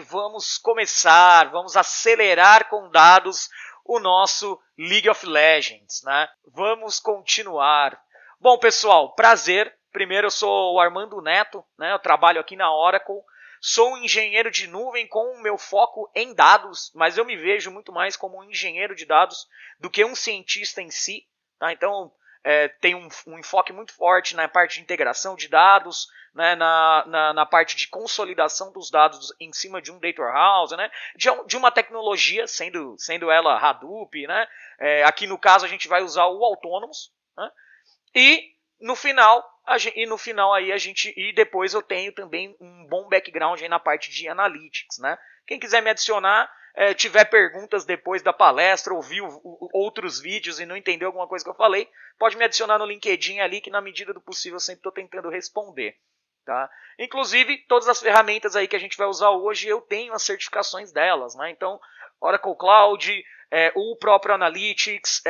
vamos começar, vamos acelerar com dados o nosso League of Legends, né? Vamos continuar. Bom, pessoal, prazer. Primeiro, eu sou o Armando Neto, né? Eu trabalho aqui na Oracle. Sou um engenheiro de nuvem com o meu foco em dados, mas eu me vejo muito mais como um engenheiro de dados do que um cientista em si, tá? Então, tem um enfoque muito forte na parte de integração de dados, né, na parte de consolidação dos dados em cima de um data warehouse, né, de uma tecnologia, sendo ela Hadoop, né, aqui no caso a gente vai usar o Autonomous, né, e no final aí e depois eu tenho também um bom background aí na parte de analytics, né. Quem quiser me adicionar, tiver perguntas depois da palestra, ouviu outros vídeos e não entendeu alguma coisa que eu falei, pode me adicionar no LinkedIn ali, que na medida do possível eu sempre estou tentando responder. Tá? Inclusive, todas as ferramentas aí que a gente vai usar hoje, eu tenho as certificações delas. Né? Então, Oracle Cloud, o próprio Analytics,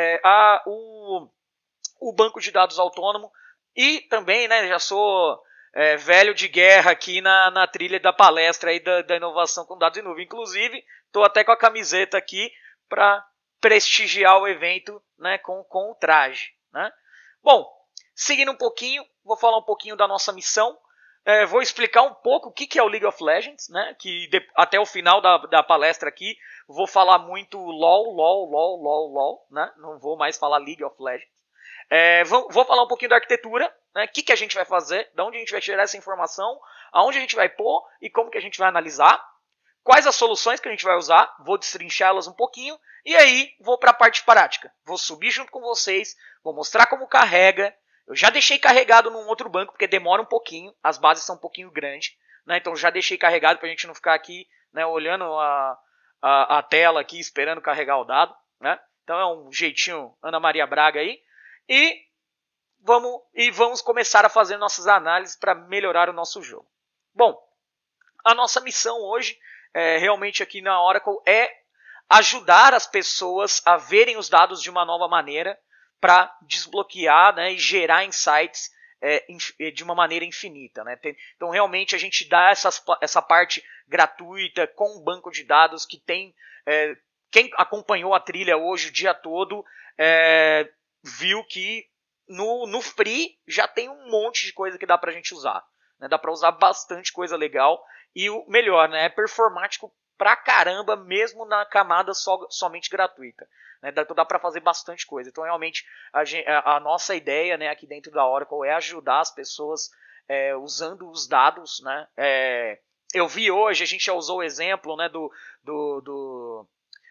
o banco de dados autônomo e também, né, já sou velho de guerra aqui na trilha da palestra aí da inovação com dados em nuvem. Inclusive, estou até com a camiseta aqui para prestigiar o evento, né, com o traje. Né? Bom, seguindo um pouquinho, vou falar um pouquinho da nossa missão. Vou explicar um pouco o que é o League of Legends, né, que até o final da palestra aqui vou falar muito LOL, né, não vou mais falar League of Legends. Vou falar um pouquinho da arquitetura, né, o que a gente vai fazer, de onde a gente vai tirar essa informação, aonde a gente vai pôr e como que a gente vai analisar, quais as soluções que a gente vai usar, vou destrinchá-las um pouquinho, e aí vou para a parte prática. Vou subir junto com vocês, vou mostrar como carrega. Eu já deixei carregado num outro banco, porque demora um pouquinho, as bases são um pouquinho grandes, né, então já deixei carregado para a gente não ficar aqui, né, olhando a tela aqui, esperando carregar o dado. Né? Então é um jeitinho Ana Maria Braga aí. E vamos começar a fazer nossas análises para melhorar o nosso jogo. Bom, a nossa missão hoje, realmente aqui na Oracle, é ajudar as pessoas a verem os dados de uma nova maneira para desbloquear, né, e gerar insights de uma maneira infinita. Né? Então, realmente, a gente dá essa parte gratuita com um banco de dados que tem... quem acompanhou a trilha hoje o dia todo viu que no free já tem um monte de coisa que dá pra gente usar. Né? Dá pra usar bastante coisa legal. E o melhor, né? É performático pra caramba, mesmo na camada somente gratuita. Né? Dá pra fazer bastante coisa. Então, realmente, a nossa ideia, né, aqui dentro da Oracle é ajudar as pessoas usando os dados. Né? Eu vi hoje, a gente já usou o exemplo, né,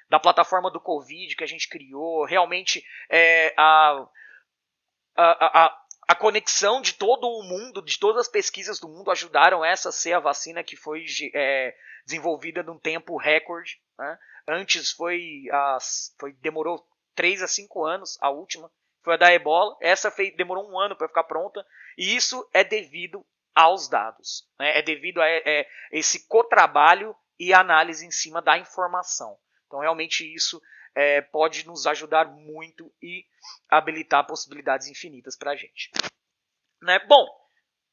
da plataforma do Covid que a gente criou. Realmente, a conexão de todo o mundo, de todas as pesquisas do mundo ajudaram essa a ser a vacina que foi desenvolvida num tempo recorde. Né? Antes demorou 3 a 5 anos, a última foi a da Ebola, essa demorou 1 ano para ficar pronta, e isso é devido aos dados, né? É devido a esse cotrabalho e análise em cima da informação. Então realmente isso pode nos ajudar muito e habilitar possibilidades infinitas para a gente. Né? Bom,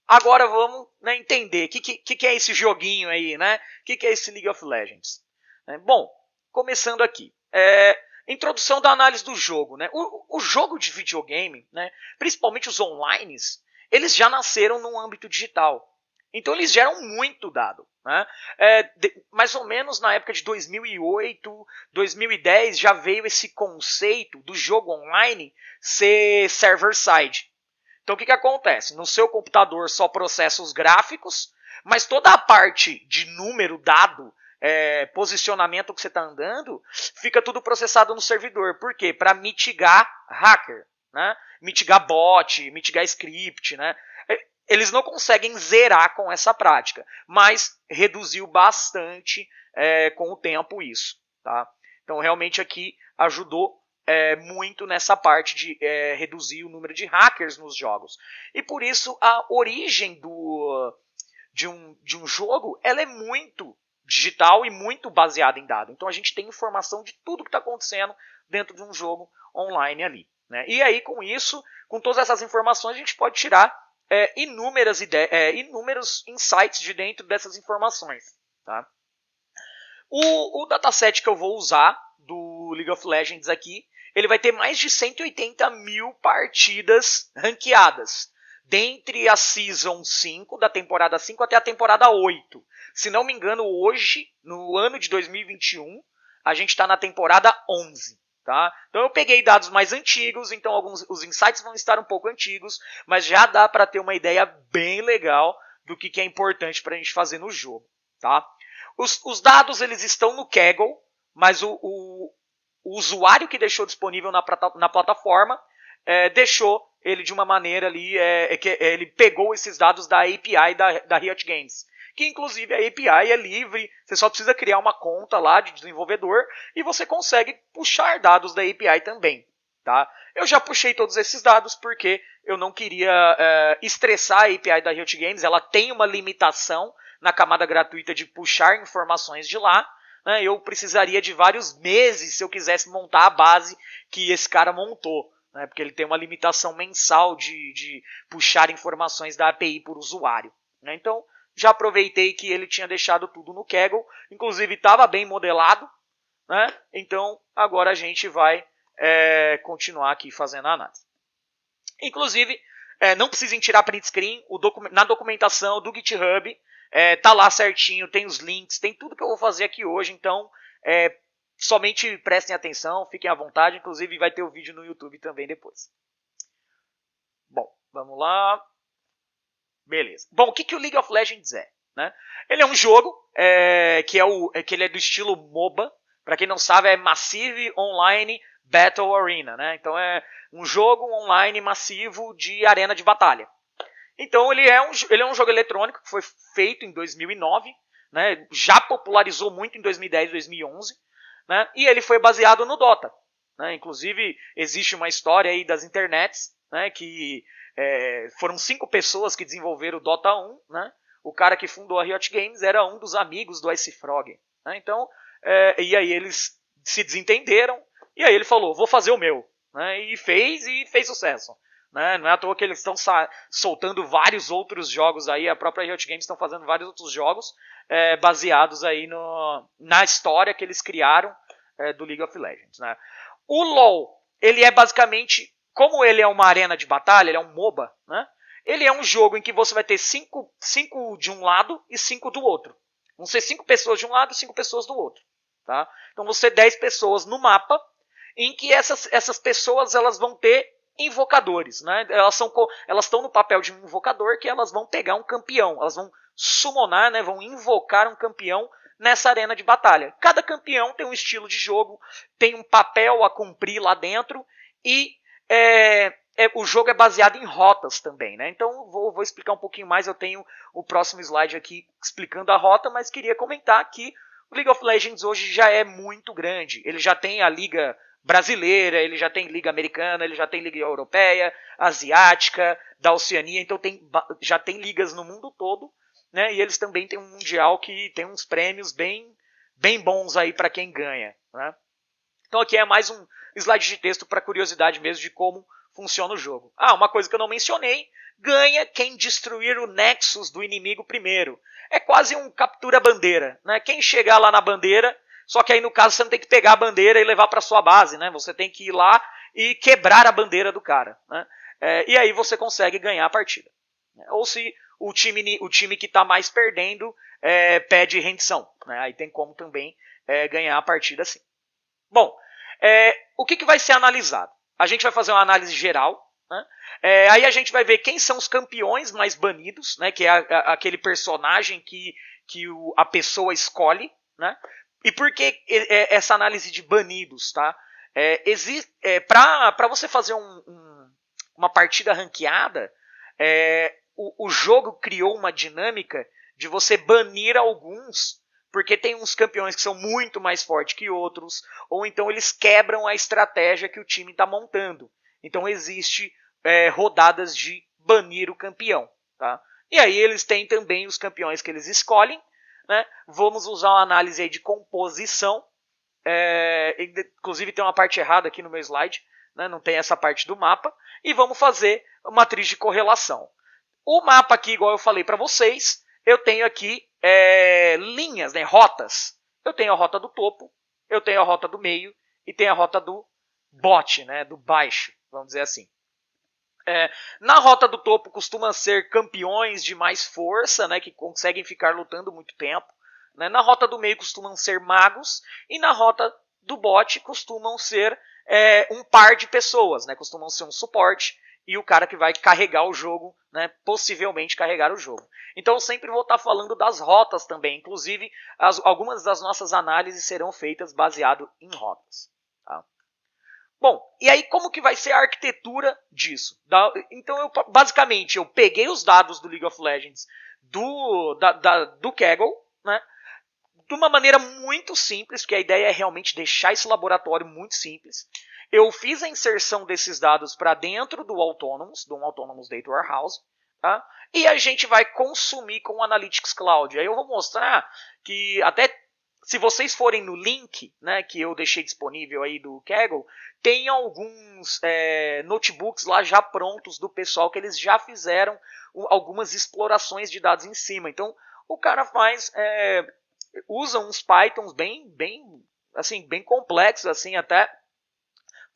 agora vamos, né, entender o que é esse joguinho aí, né? O que é esse League of Legends. Bom, começando aqui. Introdução da análise do jogo. Né? O jogo de videogame, né, principalmente os online, eles já nasceram no âmbito digital. Então eles geram muito dado. Né? Mais ou menos na época de 2008, 2010 já veio esse conceito do jogo online ser server-side. Então o que acontece? No seu computador só processa os gráficos, mas toda a parte de número, dado, posicionamento que você está andando, fica tudo processado no servidor. Por quê? Para mitigar hacker, né? Mitigar bot, mitigar script. Né? Eles não conseguem zerar com essa prática, mas reduziu bastante com o tempo isso. Tá? Então realmente aqui ajudou muito nessa parte de reduzir o número de hackers nos jogos. E por isso a origem de um jogo ela é muito digital e muito baseada em dados. Então a gente tem informação de tudo que está acontecendo dentro de um jogo online ali. Né? E aí com isso, com todas essas informações, a gente pode tirar inúmeros insights de dentro dessas informações. Tá? O dataset que eu vou usar do League of Legends aqui, ele vai ter mais de 180 mil partidas ranqueadas. Dentre a Season 5, da temporada 5 até a temporada 8. Se não me engano, hoje, no ano de 2021, a gente está na temporada 11. Tá? Então eu peguei dados mais antigos, então os insights vão estar um pouco antigos, mas já dá para ter uma ideia bem legal do que é importante para a gente fazer no jogo. Tá? Os dados eles estão no Kaggle, mas o usuário que deixou disponível na plataforma deixou ele de uma maneira ali, ele pegou esses dados da API da Riot Games. Que inclusive a API é livre, você só precisa criar uma conta lá de desenvolvedor e você consegue puxar dados da API também. Tá? Eu já puxei todos esses dados porque eu não queria estressar a API da Riot Games, ela tem uma limitação na camada gratuita de puxar informações de lá. Né? Eu precisaria de vários meses se eu quisesse montar a base que esse cara montou. Né? Porque ele tem uma limitação mensal de puxar informações da API por usuário. Né? Então, já aproveitei que ele tinha deixado tudo no Kaggle, inclusive estava bem modelado, né? Então agora a gente vai continuar aqui fazendo a análise. Inclusive, não precisem tirar print screen, na documentação do GitHub tá lá certinho, tem os links, tem tudo que eu vou fazer aqui hoje, então somente prestem atenção, fiquem à vontade, inclusive vai ter o vídeo no YouTube também depois. Bom, vamos lá. Beleza. Bom, o que o League of Legends é? Né? Ele é um jogo que ele é do estilo MOBA. Para quem não sabe, é Massive Online Battle Arena. Né? Então é um jogo online massivo de arena de batalha. Então ele é um jogo eletrônico que foi feito em 2009. Né? Já popularizou muito em 2010, 2011. Né? E ele foi baseado no Dota. Né? Inclusive, existe uma história aí das internets, né, que foram 5 pessoas que desenvolveram o Dota 1, né? O cara que fundou a Riot Games era um dos amigos do Ice Frog. Né? Então, e aí eles se desentenderam, e aí ele falou, vou fazer o meu. Né? E fez sucesso. Né? Não é à toa que eles estão soltando vários outros jogos aí, a própria Riot Games estão fazendo vários outros jogos baseados aí na história que eles criaram do League of Legends. Né? O LoL, ele é basicamente... Como ele é uma arena de batalha, ele é um MOBA, né? Ele é um jogo em que você vai ter 5 de um lado e 5 do outro. Vão ser 5 pessoas de um lado e 5 pessoas do outro. Tá? Então vão ser 10 pessoas no mapa, em que essas pessoas elas vão ter invocadores. Né? Elas estão no papel de um invocador que elas vão pegar um campeão. Elas vão summonar, né? Vão invocar um campeão nessa arena de batalha. Cada campeão tem um estilo de jogo, tem um papel a cumprir lá dentro e o jogo é baseado em rotas também, né? Então vou explicar um pouquinho mais. Eu tenho o próximo slide aqui explicando a rota, mas queria comentar que o League of Legends hoje já é muito grande. Ele já tem a liga brasileira, ele já tem liga americana, ele já tem liga europeia, asiática, da Oceania, então já tem ligas no mundo todo, né? E eles também têm um mundial que tem uns prêmios bem bons aí para quem ganha, né? Então aqui é mais um slide de texto para curiosidade mesmo de como funciona o jogo. Uma coisa que eu não mencionei, ganha quem destruir o Nexus do inimigo primeiro. É quase um captura-bandeira. Né? Quem chegar lá na bandeira, só que aí no caso você não tem que pegar a bandeira e levar para sua base. Né? Você tem que ir lá e quebrar a bandeira do cara. Né? E aí você consegue ganhar a partida. Ou se o time que está mais perdendo pede rendição. Né? Aí tem como também ganhar a partida assim. Bom, o que vai ser analisado? A gente vai fazer uma análise geral, né? Aí a gente vai ver quem são os campeões mais banidos, né? Que é aquele personagem que a pessoa escolhe, né? E por que essa análise de banidos, tá? Para você fazer uma partida ranqueada, o jogo criou uma dinâmica de você banir alguns, porque tem uns campeões que são muito mais fortes que outros, ou então eles quebram a estratégia que o time está montando. Então existe rodadas de banir o campeão. Tá? E aí eles têm também os campeões que eles escolhem. Né? Vamos usar uma análise aí de composição. Inclusive tem uma parte errada aqui no meu slide. Né? Não tem essa parte do mapa. E vamos fazer uma matriz de correlação. O mapa aqui, igual eu falei para vocês, eu tenho aqui linhas, né, rotas. eu tenho a rota do topo, eu tenho a rota do meio e tenho a rota do bot, né, do baixo, vamos dizer assim. Na rota do topo costumam ser campeões de mais força, né, que conseguem ficar lutando muito tempo. Né? Na rota do meio costumam ser magos e na rota do bot costumam ser um par de pessoas, né? Costumam ser um suporte e o cara que vai carregar o jogo, né? Possivelmente carregar o jogo. Então eu sempre vou estar falando das rotas também, inclusive algumas das nossas análises serão feitas baseado em rotas. Tá? Bom, e aí como que vai ser a arquitetura disso? Então, basicamente, eu peguei os dados do League of Legends do Kaggle, né, de uma maneira muito simples, porque a ideia é realmente deixar esse laboratório muito simples. Eu fiz a inserção desses dados para dentro do Autonomous Data Warehouse, tá? E a gente vai consumir com o Analytics Cloud. Aí eu vou mostrar que até se vocês forem no link, né, que eu deixei disponível aí do Kaggle, tem alguns notebooks lá já prontos do pessoal que eles já fizeram algumas explorações de dados em cima. Então o cara usa uns Pythons bem complexos assim até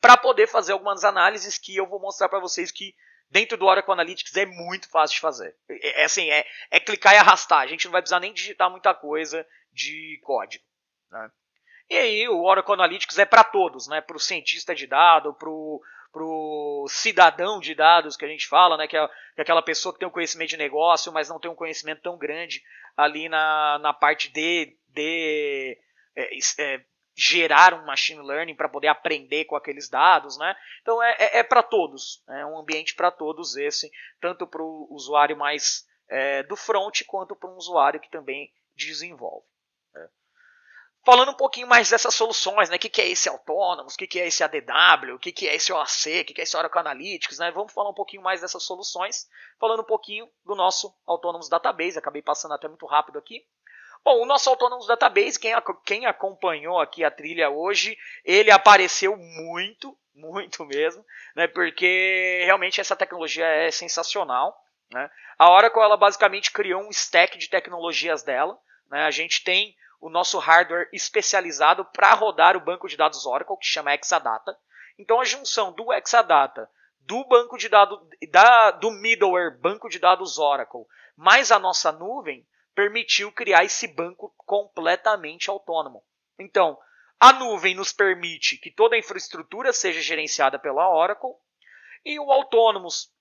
para poder fazer algumas análises que eu vou mostrar para vocês que dentro do Oracle Analytics é muito fácil de fazer. É clicar e arrastar. A gente não vai precisar nem digitar muita coisa de código. Né? E aí o Oracle Analytics é para todos, né? Para o cientista de dados, para o cidadão de dados que a gente fala, né? Que é aquela pessoa que tem um conhecimento de negócio, mas não tem um conhecimento tão grande ali na parte de gerar um machine learning para poder aprender com aqueles dados, né? Então é para todos, é um ambiente para todos esse, tanto para o usuário mais do front quanto para um usuário que também desenvolve. Né? Falando um pouquinho mais dessas soluções, né? O que é esse Autonomous, o que é esse ADW, o que é esse OAC, o que é esse Oracle Analytics, né? Vamos falar um pouquinho mais dessas soluções, falando um pouquinho do nosso Autonomous Database, acabei passando até muito rápido aqui. Bom, o nosso Autonomous Database, quem acompanhou aqui a trilha hoje, ele apareceu muito mesmo, né? Porque realmente essa tecnologia é sensacional. Né? A Oracle, ela basicamente criou um stack de tecnologias dela. Né? A gente tem o nosso hardware especializado para rodar o banco de dados Oracle, que chama Exadata. Então a junção do Exadata, do banco de dados, do middleware banco de dados Oracle, mais a nossa nuvem, permitiu criar esse banco completamente autônomo. Então, a nuvem nos permite que toda a infraestrutura seja gerenciada pela Oracle e o Autonomous,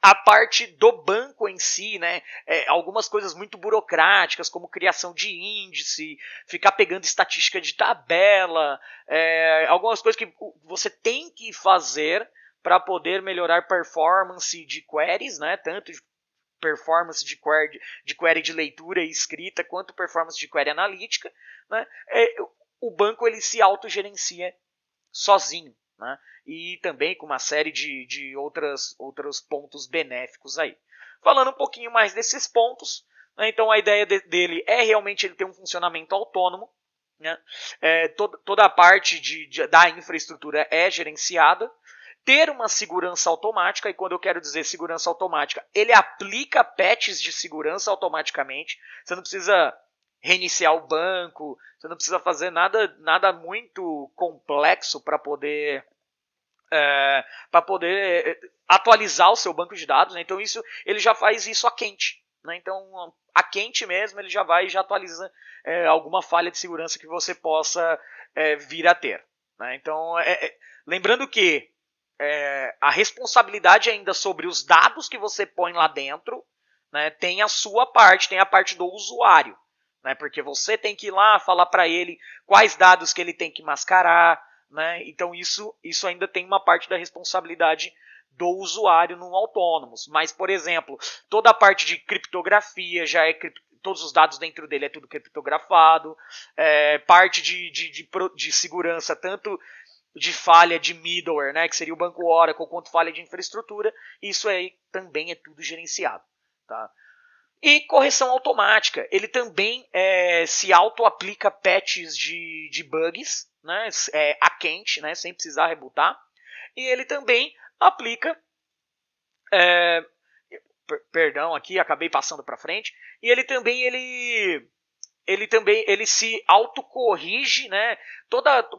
a parte do banco em si, né, algumas coisas muito burocráticas, como criação de índice, ficar pegando estatística de tabela, algumas coisas que você tem que fazer para poder melhorar performance de queries, né, tanto de performance de query de leitura e escrita, quanto performance de query analítica, né, o banco ele se autogerencia sozinho. Né, e também com uma série de outros pontos benéficos aí. Falando um pouquinho mais desses pontos, né, então a ideia dele é realmente ele ter um funcionamento autônomo. Né, toda a parte da infraestrutura é gerenciada. Ter uma segurança automática, e quando eu quero dizer segurança automática, ele aplica patches de segurança automaticamente. Você não precisa reiniciar o banco, você não precisa fazer nada muito complexo para poder atualizar o seu banco de dados. Né? Então ele já faz isso a quente. Né? Então a quente mesmo ele já vai e já atualiza alguma falha de segurança que você possa vir a ter. Né? Então lembrando que a responsabilidade ainda sobre os dados que você põe lá dentro, né, tem a sua parte, tem a parte do usuário. Né, porque você tem que ir lá falar para ele quais dados que ele tem que mascarar. Né, então isso ainda tem uma parte da responsabilidade do usuário no Autonomous. Mas, por exemplo, toda a parte de criptografia já é todos os dados dentro dele é tudo criptografado. Parte de segurança, tanto de falha de middleware, né, que seria o banco Oracle, quanto falha de infraestrutura, isso aí também é tudo gerenciado. Tá? E correção automática, ele também se auto-aplica patches de bugs, né, a quente, né, sem precisar rebootar, e ele também aplica, perdão aqui, acabei passando para frente, e ele também ele se autocorrige, né?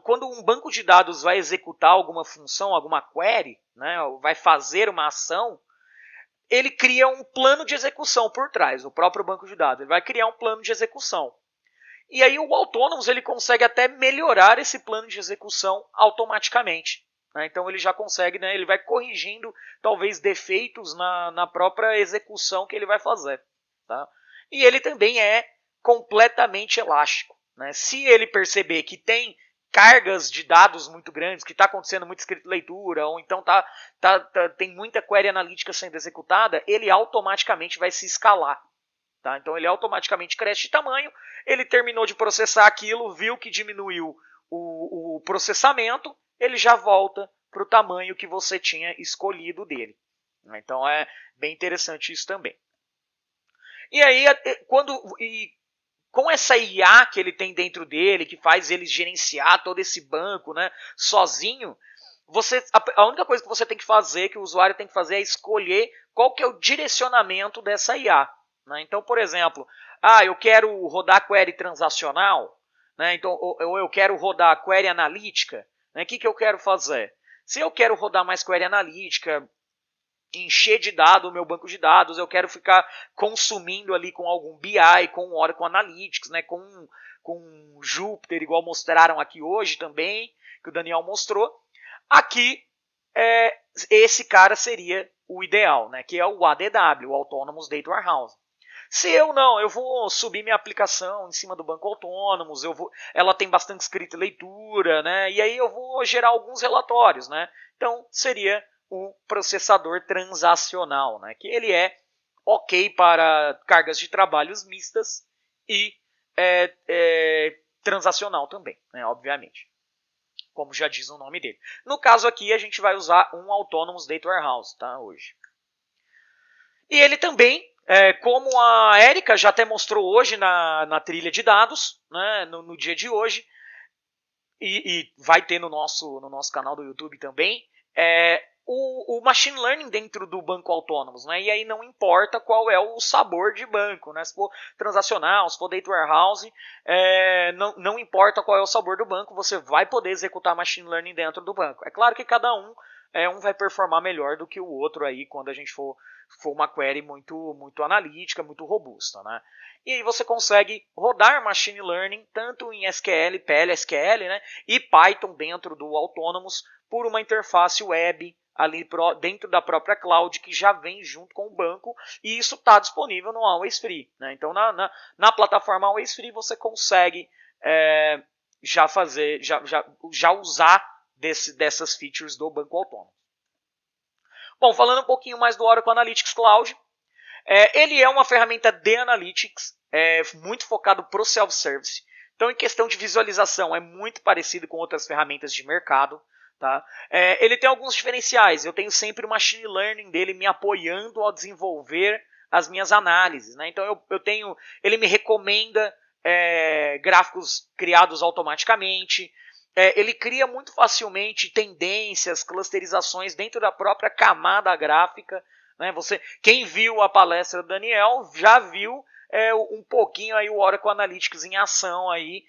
Quando um banco de dados vai executar alguma função, alguma query, né? Vai fazer uma ação, ele cria um plano de execução por trás, o próprio banco de dados. Ele vai criar um plano de execução. E aí o Autonomous ele consegue até melhorar esse plano de execução automaticamente. Né? Então ele já consegue, né, ele vai corrigindo talvez defeitos na própria execução que ele vai fazer. Tá? E ele também é completamente elástico. Né? Se ele perceber que tem cargas de dados muito grandes, que está acontecendo muita escrita e leitura, ou então tem muita query analítica sendo executada, ele automaticamente vai se escalar. Tá? Então ele automaticamente cresce de tamanho, ele terminou de processar aquilo, viu que diminuiu o processamento, ele já volta para o tamanho que você tinha escolhido dele. Então é bem interessante isso também. E aí, com essa IA que ele tem dentro dele, que faz ele gerenciar todo esse banco, né, sozinho, a única coisa que você tem que fazer, que o usuário tem que fazer, é escolher qual que é o direcionamento dessa IA. Né? Então, por exemplo, eu quero rodar query transacional, né? Então, ou eu quero rodar query analítica. Né? O que eu quero fazer? Se eu quero rodar mais query analítica, encher de dados o meu banco de dados, eu quero ficar consumindo ali com algum BI, com Oracle Analytics, né, com Jupyter, igual mostraram aqui hoje também, que o Daniel mostrou. Aqui, esse cara seria o ideal, né, que é o ADW, o Autonomous Data Warehouse. Se eu vou subir minha aplicação em cima do banco Autonomous, ela tem bastante escrita e leitura, né, e aí eu vou gerar alguns relatórios, né, então seria o processador transacional, né? Que ele é ok para cargas de trabalhos mistas e transacional também, né? Obviamente, como já diz o nome dele. No caso aqui, a gente vai usar um Autonomous Data Warehouse, tá? Hoje. E ele também, como a Érica já até mostrou hoje na trilha de dados, né? no dia de hoje, e vai ter no nosso canal do YouTube também, o machine learning dentro do banco Autonomous, né? E aí não importa qual é o sabor de banco, né? Se for transacional, se for data warehouse, não importa qual é o sabor do banco, você vai poder executar machine learning dentro do banco. É claro que cada um vai performar melhor do que o outro aí quando a gente for uma query muito analítica, muito robusta, né? E aí você consegue rodar machine learning tanto em SQL, PL/SQL, né, e Python dentro do Autonomous por uma interface web ali dentro da própria cloud que já vem junto com o banco, e isso está disponível no Always Free. Né? Então na plataforma Always Free você consegue já usar dessas features do banco Autonomous. Bom, falando um pouquinho mais do Oracle Analytics Cloud, ele é uma ferramenta de Analytics, muito focado para o self-service. Então, em questão de visualização, é muito parecido com outras ferramentas de mercado. Tá? Ele tem alguns diferenciais. Eu tenho sempre o machine learning dele me apoiando ao desenvolver as minhas análises. Né? Então, ele me recomenda gráficos criados automaticamente. Ele cria muito facilmente tendências, clusterizações dentro da própria camada gráfica. Né? Quem viu a palestra do Daniel já viu um pouquinho aí o Oracle Analytics em ação aí,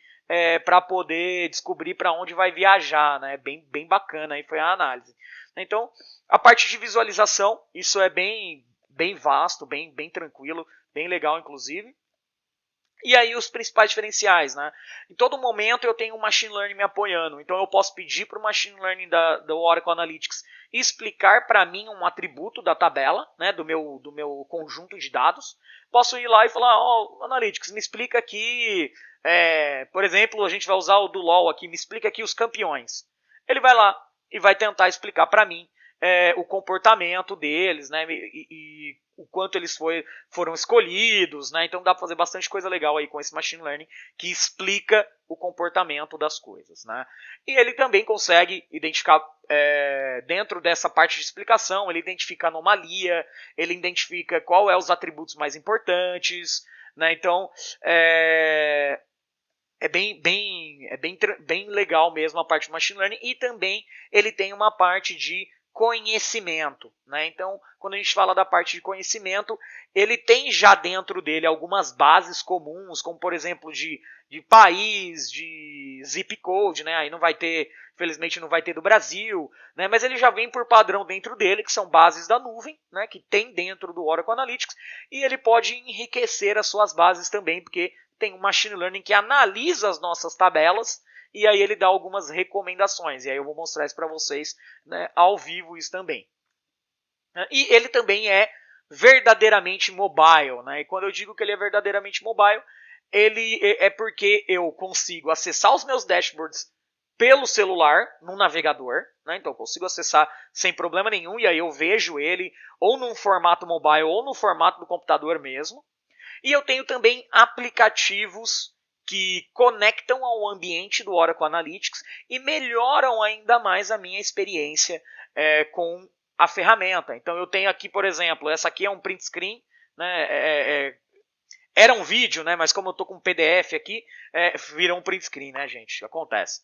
para poder descobrir para onde vai viajar. Né? Bem bacana aí foi a análise. Então, a parte de visualização, isso é bem vasto, bem tranquilo, bem legal inclusive. E aí os principais diferenciais, né? Em todo momento eu tenho um machine learning me apoiando, então eu posso pedir para o machine learning do Oracle Analytics explicar para mim um atributo da tabela, né, do meu conjunto de dados. Posso ir lá e falar, Analytics, me explica aqui, por exemplo, a gente vai usar o do LoL aqui, me explica aqui os campeões. Ele vai lá e vai tentar explicar para mim o comportamento deles, né, e o quanto eles foram escolhidos, né? Então dá para fazer bastante coisa legal aí com esse machine learning que explica o comportamento das coisas, né? E ele também consegue identificar dentro dessa parte de explicação, ele identifica anomalia, ele identifica qual é os atributos mais importantes, né? Então é bem legal mesmo a parte do machine learning, e também ele tem uma parte de conhecimento, né? Então, quando a gente fala da parte de conhecimento, ele tem já dentro dele algumas bases comuns, como por exemplo de país, de zip code, né? Aí não vai ter, infelizmente não vai ter do Brasil, né? Mas ele já vem por padrão dentro dele, que são bases da nuvem, né? Que tem dentro do Oracle Analytics, e ele pode enriquecer as suas bases também, porque tem um machine learning que analisa as nossas tabelas, e aí ele dá algumas recomendações, e aí eu vou mostrar isso para vocês, né, ao vivo isso também. E ele também é verdadeiramente mobile, né? E quando eu digo que ele é verdadeiramente mobile, ele é porque eu consigo acessar os meus dashboards pelo celular, no navegador, né? Então eu consigo acessar sem problema nenhum, e aí eu vejo ele ou num formato mobile ou no formato do computador mesmo. E eu tenho também aplicativos que conectam ao ambiente do Oracle Analytics e melhoram ainda mais a minha experiência com a ferramenta. Então eu tenho aqui, por exemplo, essa aqui é um print screen, né? Era um vídeo, né? Mas como eu estou com um PDF aqui, virou um print screen, né, gente? Acontece.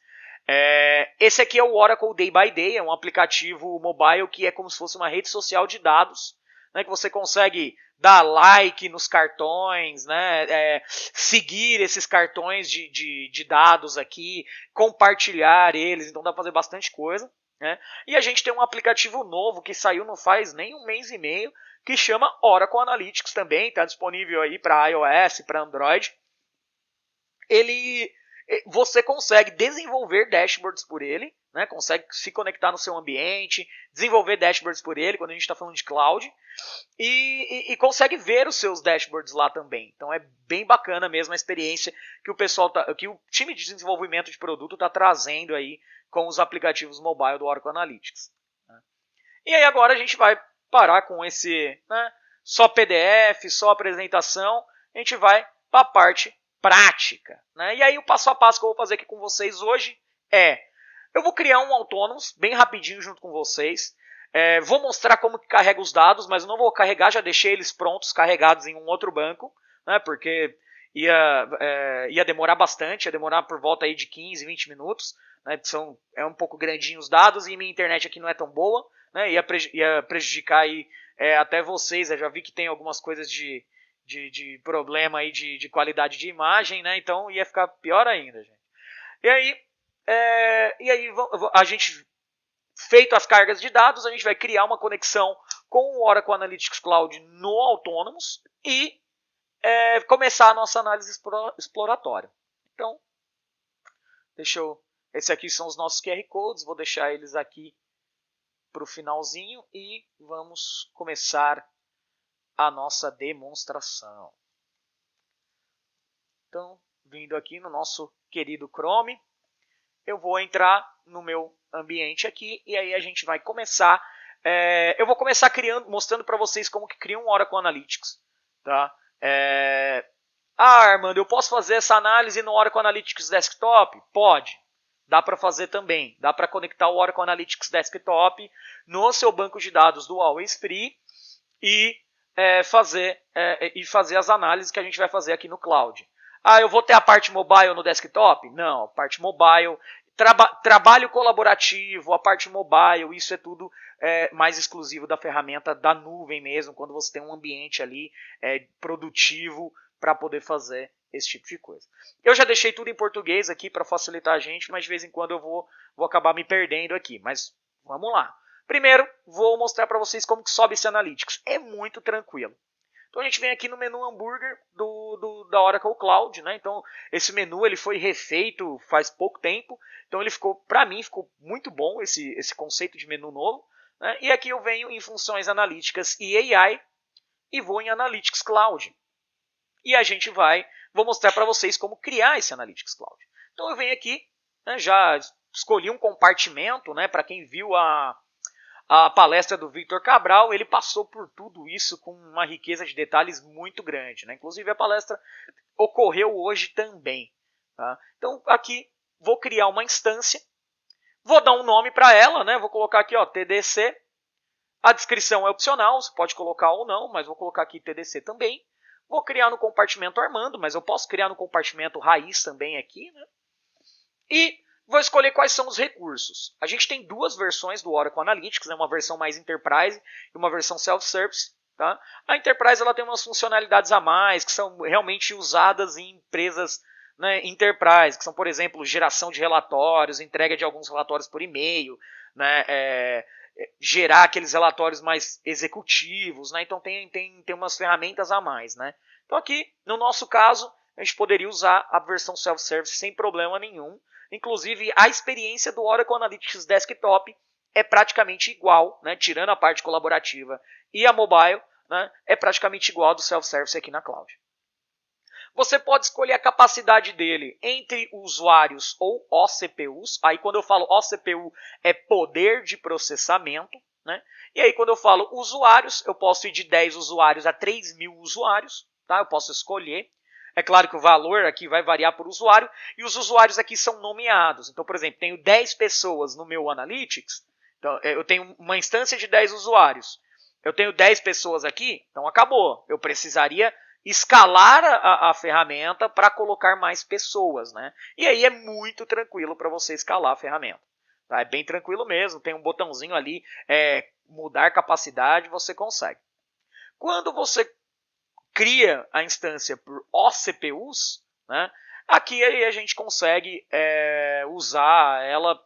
Esse aqui é o Oracle Day by Day, é um aplicativo mobile que é como se fosse uma rede social de dados, né, que você consegue dar like nos cartões, né, seguir esses cartões de dados aqui, compartilhar eles, então dá para fazer bastante coisa. Né? E a gente tem um aplicativo novo que saiu não faz nem um mês e meio, que chama Oracle Analytics também, está disponível aí para iOS, para Android. Você consegue desenvolver dashboards por ele, né? Consegue se conectar no seu ambiente, desenvolver dashboards por ele, quando a gente está falando de cloud, e consegue ver os seus dashboards lá também. Então é bem bacana mesmo a experiência que o pessoal que o time de desenvolvimento de produto está trazendo aí com os aplicativos mobile do Oracle Analytics. Né? E aí agora a gente vai parar com esse, né, só PDF, só apresentação, a gente vai para a parte prática. Né? E aí o passo a passo que eu vou fazer aqui com vocês hoje eu vou criar um Autonomous bem rapidinho junto com vocês. Vou mostrar como que carrega os dados, mas não vou carregar, já deixei eles prontos, carregados em um outro banco, né, porque ia demorar bastante, ia demorar por volta aí de 15, 20 minutos. Né, é um pouco grandinho os dados e minha internet aqui não é tão boa, né, ia prejudicar aí, até vocês. Eu já vi que tem algumas coisas de problema aí de qualidade de imagem, né, então ia ficar pior ainda, gente. E aí a gente, feito as cargas de dados, a gente vai criar uma conexão com o Oracle Analytics Cloud no Autonomous e começar a nossa análise exploratória. Então, esse aqui são os nossos QR Codes, vou deixar eles aqui para o finalzinho e vamos começar a nossa demonstração. Então, vindo aqui no nosso querido Chrome, eu vou entrar no meu ambiente aqui e aí a gente vai começar. Eu vou começar mostrando para vocês como que cria um Oracle Analytics. Tá? Armando, eu posso fazer essa análise no Oracle Analytics Desktop? Pode. Dá para fazer também. Dá para conectar o Oracle Analytics Desktop no seu banco de dados do Always Free e fazer as análises que a gente vai fazer aqui no cloud. Eu vou ter a parte mobile no desktop? Não, a parte mobile, trabalho colaborativo, a parte mobile, isso é tudo mais exclusivo da ferramenta da nuvem mesmo, quando você tem um ambiente ali produtivo para poder fazer esse tipo de coisa. Eu já deixei tudo em português aqui para facilitar a gente, mas de vez em quando eu vou acabar me perdendo aqui, mas vamos lá. Primeiro, vou mostrar para vocês como que sobe esse Analytics. É muito tranquilo. Então a gente vem aqui no menu hambúrguer da Oracle Cloud, né? Então esse menu ele foi refeito faz pouco tempo, então ele para mim ficou muito bom esse conceito de menu novo. Né? E aqui eu venho em funções analíticas e AI e vou em Analytics Cloud. E a gente vou mostrar para vocês como criar esse Analytics Cloud. Então eu venho aqui, né, já escolhi um compartimento, né? Para quem viu a palestra do Victor Cabral, ele passou por tudo isso com uma riqueza de detalhes muito grande. Né? Inclusive a palestra ocorreu hoje também. Tá? Então aqui vou criar uma instância, vou dar um nome para ela, né? Vou colocar aqui TDC, a descrição é opcional, você pode colocar ou não, mas vou colocar aqui TDC também. Vou criar no compartimento Armando, mas eu posso criar no compartimento Raiz também aqui. Né? E Vou escolher quais são os recursos. A gente tem duas versões do Oracle Analytics, né? Uma versão mais Enterprise e uma versão Self-Service. Tá? A Enterprise ela tem umas funcionalidades a mais que são realmente usadas em empresas, né, Enterprise, que são, por exemplo, geração de relatórios, entrega de alguns relatórios por e-mail, né, gerar aqueles relatórios mais executivos. Né? Então tem umas ferramentas a mais. Né? Então aqui, no nosso caso, a gente poderia usar a versão Self-Service sem problema nenhum. Inclusive, a experiência do Oracle Analytics Desktop é praticamente igual, né, tirando a parte colaborativa e a mobile, né, é praticamente igual ao do Self-Service aqui na Cloud. Você pode escolher a capacidade dele entre usuários ou OCPUs. Aí quando eu falo OCPU é poder de processamento. Né? E aí quando eu falo usuários, eu posso ir de 10 usuários a 3.000 usuários. Tá? Eu posso escolher. É claro que o valor aqui vai variar por usuário, e os usuários aqui são nomeados. Então, por exemplo, tenho 10 pessoas no meu Analytics, então eu tenho uma instância de 10 usuários. Eu tenho 10 pessoas aqui, então acabou. Eu precisaria escalar a ferramenta para colocar mais pessoas. Né? E aí é muito tranquilo para você escalar a ferramenta. Tá? É bem tranquilo mesmo, tem um botãozinho ali, mudar capacidade, você consegue. Quando você cria a instância por OCPUs, né, aqui aí a gente consegue usar ela,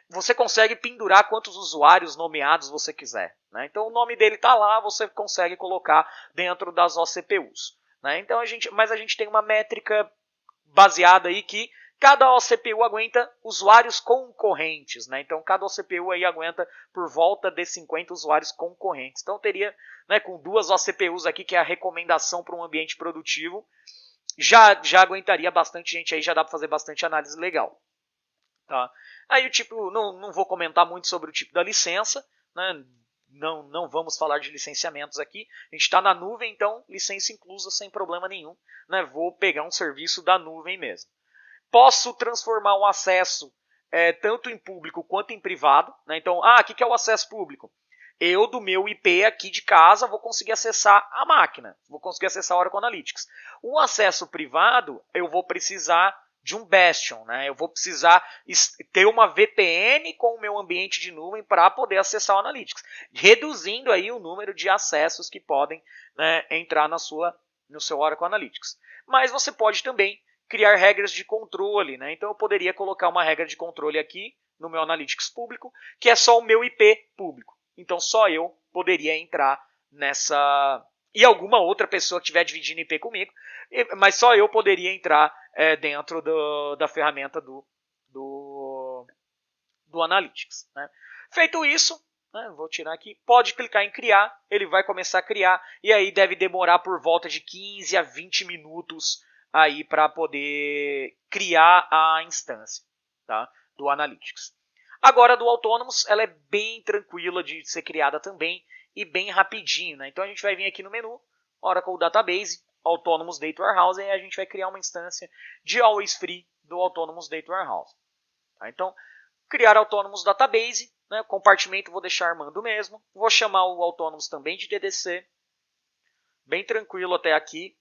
você consegue pendurar quantos usuários nomeados você quiser. Né? Então o nome dele está lá, você consegue colocar dentro das OCPUs. Né? Então mas a gente tem uma métrica baseada aí que cada OCPU aguenta usuários concorrentes. Né? Então cada OCPU aí aguenta por volta de 50 usuários concorrentes. Então teria, né, com duas OCPUs aqui, que é a recomendação para um ambiente produtivo, já aguentaria bastante gente aí, já dá para fazer bastante análise legal. Tá? Aí o tipo, não vou comentar muito sobre o tipo da licença, né? Não vamos falar de licenciamentos aqui. A gente está na nuvem, então licença inclusa sem problema nenhum. Né? Vou pegar um serviço da nuvem mesmo. Posso transformar um acesso tanto em público quanto em privado. Né? Então, o que é o acesso público? Eu, do meu IP aqui de casa, vou conseguir acessar a máquina. Vou conseguir acessar a Oracle Analytics. O acesso privado, eu vou precisar de um Bastion. Né? Eu vou precisar ter uma VPN com o meu ambiente de nuvem para poder acessar o Analytics. Reduzindo aí o número de acessos que podem, né, entrar no seu Oracle Analytics. Mas você pode também criar regras de controle. Né? Então eu poderia colocar uma regra de controle aqui no meu Analytics público, que é só o meu IP público. Então só eu poderia entrar nessa... E alguma outra pessoa que estiver dividindo IP comigo, mas só eu poderia entrar dentro da ferramenta do Analytics. Né? Feito isso, né, vou tirar aqui, pode clicar em criar, ele vai começar a criar, e aí deve demorar por volta de 15 a 20 minutos aí para poder criar a instância, tá, do Analytics. Agora, do Autonomous, ela é bem tranquila de ser criada também e bem rapidinho. Né? Então a gente vai vir aqui no menu, Oracle Database, Autonomous Data Warehouse, e a gente vai criar uma instância de Always Free do Autonomous Data Warehouse. Tá? Então, criar Autonomous Database, né? Compartimento vou deixar armando mesmo, vou chamar o Autonomous também de DDC, bem tranquilo até aqui.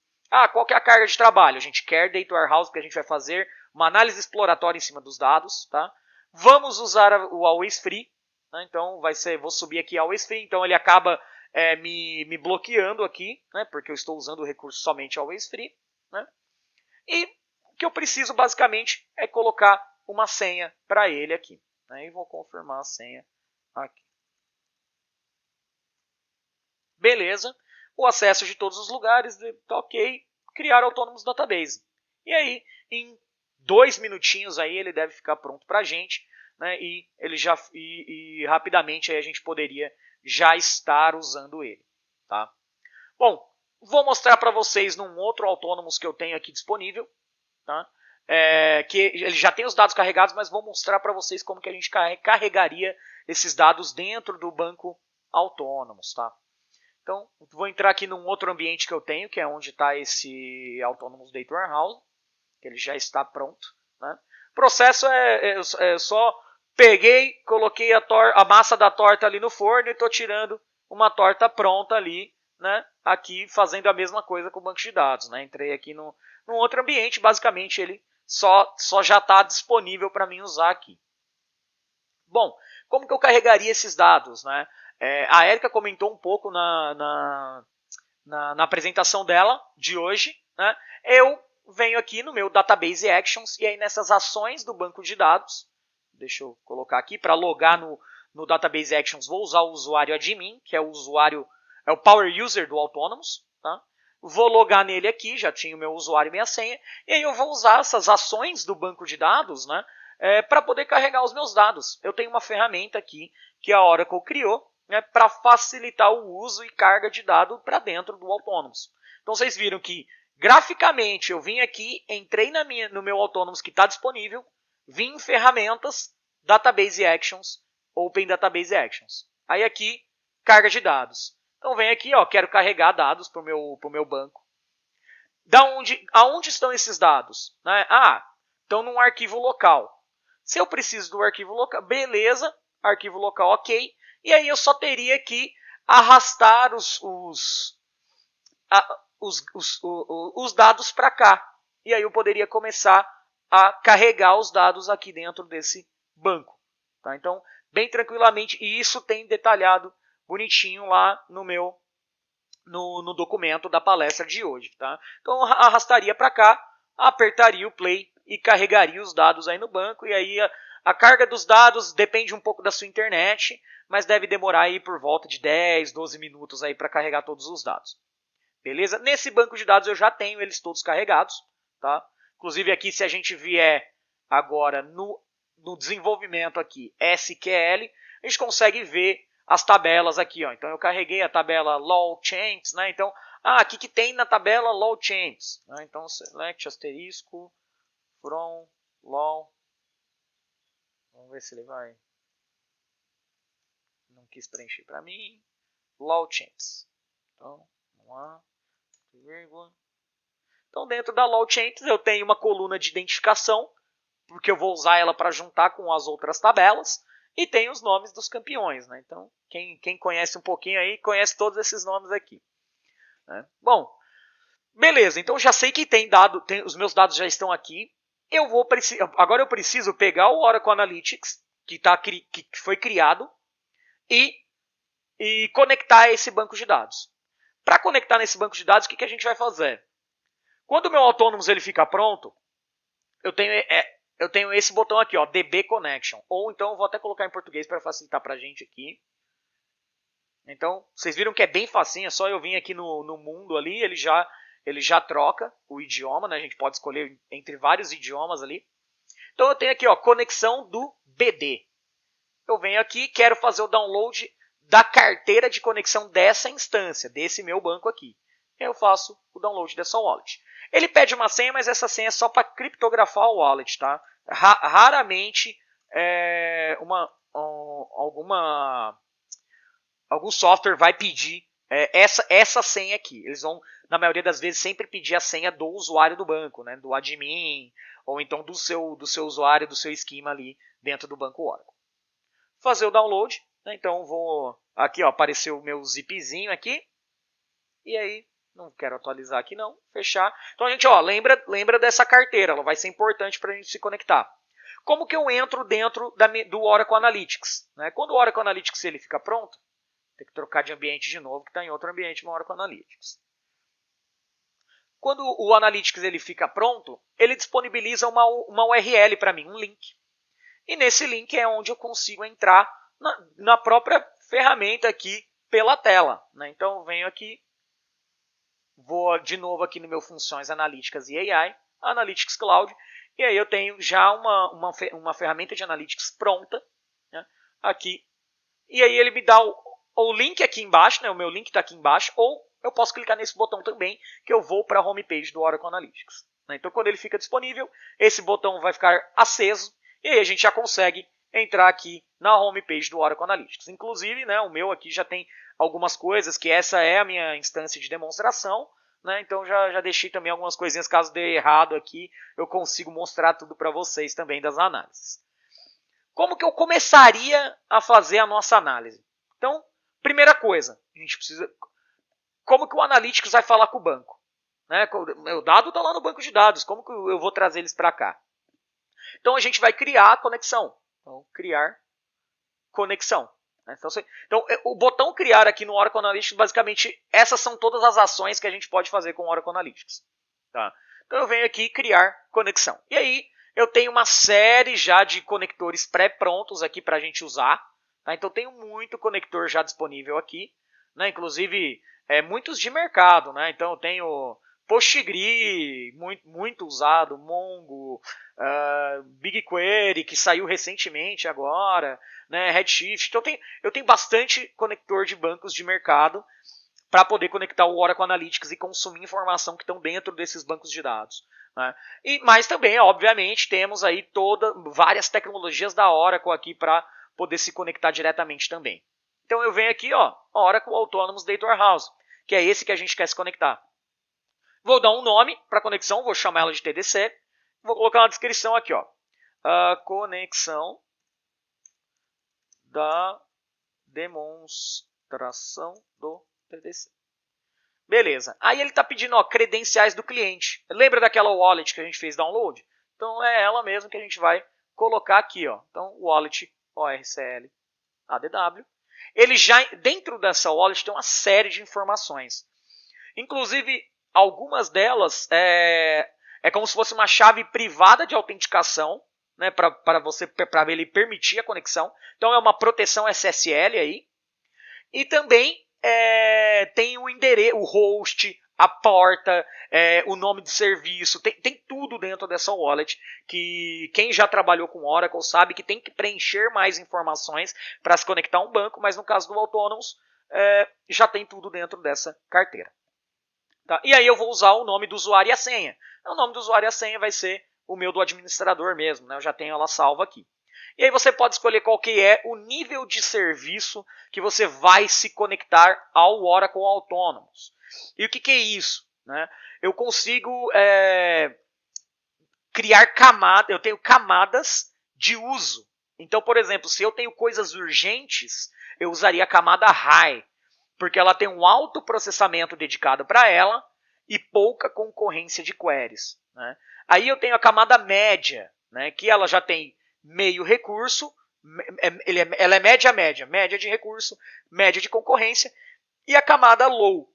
Qual que é a carga de trabalho? A gente quer Data Warehouse, porque a gente vai fazer uma análise exploratória em cima dos dados, tá? Vamos usar o Always Free, né? Então vou subir aqui Always Free, então ele acaba me bloqueando aqui, né? Porque eu estou usando o recurso somente Always Free. Né? E o que eu preciso basicamente é colocar uma senha para ele aqui. Né? E vou confirmar a senha aqui. Beleza, o acesso de todos os lugares, tá ok, criar Autonomous Database. E aí, em 2 minutinhos aí ele deve ficar pronto para a gente, né? E rapidamente aí a gente poderia já estar usando ele, tá? Bom, vou mostrar para vocês num outro Autonomous que eu tenho aqui disponível, tá? Que ele já tem os dados carregados, mas vou mostrar para vocês como que a gente carregaria esses dados dentro do banco Autonomous, tá? Então, vou entrar aqui num outro ambiente que eu tenho, que é onde está esse Autonomous Data Warehouse, que ele já está pronto. Né? O processo é só peguei, coloquei a massa da torta ali no forno e estou tirando uma torta pronta ali, né? Aqui fazendo a mesma coisa com o banco de dados. Né? Entrei aqui num outro ambiente, basicamente ele só já está disponível para mim usar aqui. Bom, como que eu carregaria esses dados, né? A Érica comentou um pouco na apresentação dela de hoje, né? Eu venho aqui no meu Database Actions e aí nessas ações do banco de dados, deixa eu colocar aqui, para logar no Database Actions, vou usar o usuário admin, que é o usuário, é o Power User do Autonomous, tá? Vou logar nele aqui, já tinha o meu usuário e minha senha, e aí eu vou usar essas ações do banco de dados, né, para poder carregar os meus dados. Eu tenho uma ferramenta aqui que a Oracle criou, né, para facilitar o uso e carga de dado para dentro do Autonomous. Então vocês viram que graficamente eu vim aqui, entrei no meu Autonomous que está disponível, vim em ferramentas, Database Actions, Open Database Actions. Aí aqui, carga de dados. Então vem aqui, ó, quero carregar dados para o meu banco. Aonde estão esses dados? Né? Estão num arquivo local. Se eu preciso do arquivo local, beleza, arquivo local ok. E aí eu só teria que arrastar os dados para cá. E aí eu poderia começar a carregar os dados aqui dentro desse banco. Tá? Então, bem tranquilamente, e isso tem detalhado bonitinho lá no documento da palestra de hoje. Tá? Então eu arrastaria para cá, apertaria o play e carregaria os dados aí no banco. E aí a carga dos dados depende um pouco da sua internet, mas deve demorar aí por volta de 10, 12 minutos aí para carregar todos os dados. Beleza? Nesse banco de dados eu já tenho eles todos carregados. Tá? Inclusive aqui, se a gente vier agora no desenvolvimento aqui SQL, a gente consegue ver as tabelas aqui. Ó. Então eu carreguei a tabela Law Champs. Né? Então, o que tem na tabela Law Champs? Né? Então, select asterisco from Law. Vamos ver se ele vai. Não quis preencher para mim. Law Champs. Então, vamos lá. Vírgula. Então, dentro da Law Champs eu tenho uma coluna de identificação, porque eu vou usar ela para juntar com as outras tabelas, e tem os nomes dos campeões. Né? Então, quem conhece um pouquinho aí, conhece todos esses nomes aqui. Né? Bom, beleza, então já sei que os meus dados já estão aqui. Agora eu preciso pegar o Oracle Analytics, que foi criado, e conectar a esse banco de dados. Para conectar nesse banco de dados, o que a gente vai fazer? Quando o meu Autonomous ele fica pronto, eu tenho esse botão aqui, ó, DB Connection. Ou então eu vou até colocar em português para facilitar para a gente aqui. Então, vocês viram que é bem facinho, é só eu vir aqui no mundo ali, ele já troca o idioma, né? A gente pode escolher entre vários idiomas ali. Então eu tenho aqui, ó, conexão do BD. Eu venho aqui, quero fazer o download da carteira de conexão dessa instância, desse meu banco aqui. Eu faço o download dessa wallet. Ele pede uma senha, mas essa senha é só para criptografar o wallet, tá? Raramente algum software vai pedir essa senha aqui. Eles vão, na maioria das vezes, sempre pedir a senha do usuário do banco, né? Do admin, ou então do seu usuário, do seu esquema ali dentro do banco Oracle. Fazer o download, né? Então vou aqui, ó, apareceu o meu zipzinho aqui, e aí não quero atualizar aqui não, fechar. Então a gente, ó, lembra dessa carteira, ela vai ser importante para a gente se conectar. Como que eu entro dentro do Oracle Analytics? Né? Quando o Oracle Analytics ele fica pronto, tem que trocar de ambiente de novo, que está em outro ambiente no Oracle Analytics. Quando o Analytics ele fica pronto, ele disponibiliza uma URL para mim, um link. E nesse link é onde eu consigo entrar na própria ferramenta aqui pela tela. Né? Então eu venho aqui, vou de novo aqui no meu Funções Analíticas e AI, Analytics Cloud, e aí eu tenho já uma ferramenta de Analytics pronta, né, aqui. E aí ele me dá o link aqui embaixo, né, o meu link está aqui embaixo, ou eu posso clicar nesse botão também, que eu vou para a homepage do Oracle Analytics. Né? Então quando ele fica disponível, esse botão vai ficar aceso, e aí a gente já consegue entrar aqui na homepage do Oracle Analytics. Inclusive, né, o meu aqui já tem algumas coisas, que essa é a minha instância de demonstração, né, então já deixei também algumas coisinhas, caso dê errado aqui, eu consigo mostrar tudo para vocês também das análises. Como que eu começaria a fazer a nossa análise? Então, primeira coisa, a gente precisa... Como que o Analytics vai falar com o banco? Né? O dado está lá no banco de dados, como que eu vou trazer eles para cá? Então a gente vai criar a conexão. Então, criar conexão. Então, o botão criar aqui no Oracle Analytics, basicamente, essas são todas as ações que a gente pode fazer com o Oracle Analytics. Tá? Então eu venho aqui criar conexão. E aí eu tenho uma série já de conectores pré-prontos aqui para a gente usar. Tá? Então tenho muito conector já disponível aqui. Né? Inclusive muitos de mercado. Né? Então eu tenho PostgreSQL, muito usado, Mongo, BigQuery, que saiu recentemente agora, né? Redshift. Então eu tenho bastante conector de bancos de mercado para poder conectar o Oracle Analytics e consumir informação que estão dentro desses bancos de dados. Né? Mas também, obviamente, temos aí várias tecnologias da Oracle aqui para poder se conectar diretamente também. Então eu venho aqui, ó, Oracle Autonomous Data Warehouse, que é esse que a gente quer se conectar. Vou dar um nome para a conexão, vou chamar ela de TDC. Vou colocar na descrição aqui, ó, a conexão da demonstração do TDC. Beleza. Aí ele está pedindo, ó, credenciais do cliente. Lembra daquela wallet que a gente fez download? Então é ela mesmo que a gente vai colocar aqui, ó. Então wallet ORCL ADW. Ele já dentro dessa wallet tem uma série de informações. Inclusive algumas delas é como se fosse uma chave privada de autenticação, né, para ele permitir a conexão. Então é uma proteção SSL aí. E também tem o endereço, o host, a porta, o nome do serviço, tem tudo dentro dessa wallet, que quem já trabalhou com Oracle sabe que tem que preencher mais informações para se conectar a um banco, mas no caso do Autonomous, já tem tudo dentro dessa carteira. Tá? E aí eu vou usar o nome do usuário e a senha. O nome do usuário e a senha vai ser o meu do administrador mesmo, né? Eu já tenho ela salva aqui. E aí você pode escolher qual que é o nível de serviço que você vai se conectar ao Oracle Autonomous. E o que é isso? Né? Eu consigo criar camadas, eu tenho camadas de uso. Então, por exemplo, se eu tenho coisas urgentes, eu usaria a camada High, porque ela tem um alto processamento dedicado para ela e pouca concorrência de queries. Né? Aí eu tenho a camada média, né, que ela já tem meio recurso, ela é média de recurso, média de concorrência, e a camada low,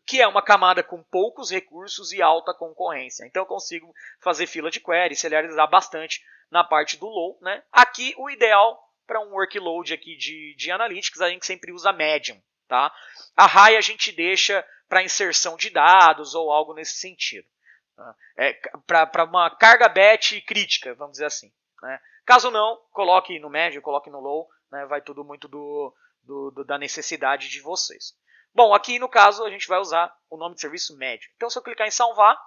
que é uma camada com poucos recursos e alta concorrência. Então eu consigo fazer fila de query, serializar bastante na parte do low. Né? Aqui o ideal para um workload aqui de analytics, a gente sempre usa medium. Tá? A high a gente deixa para inserção de dados ou algo nesse sentido. Tá? Para uma carga batch crítica, vamos dizer assim. Né? Caso não, coloque no médio, coloque no low, né? Vai tudo muito da necessidade de vocês. Bom, aqui no caso a gente vai usar o nome de serviço médio. Então se eu clicar em salvar,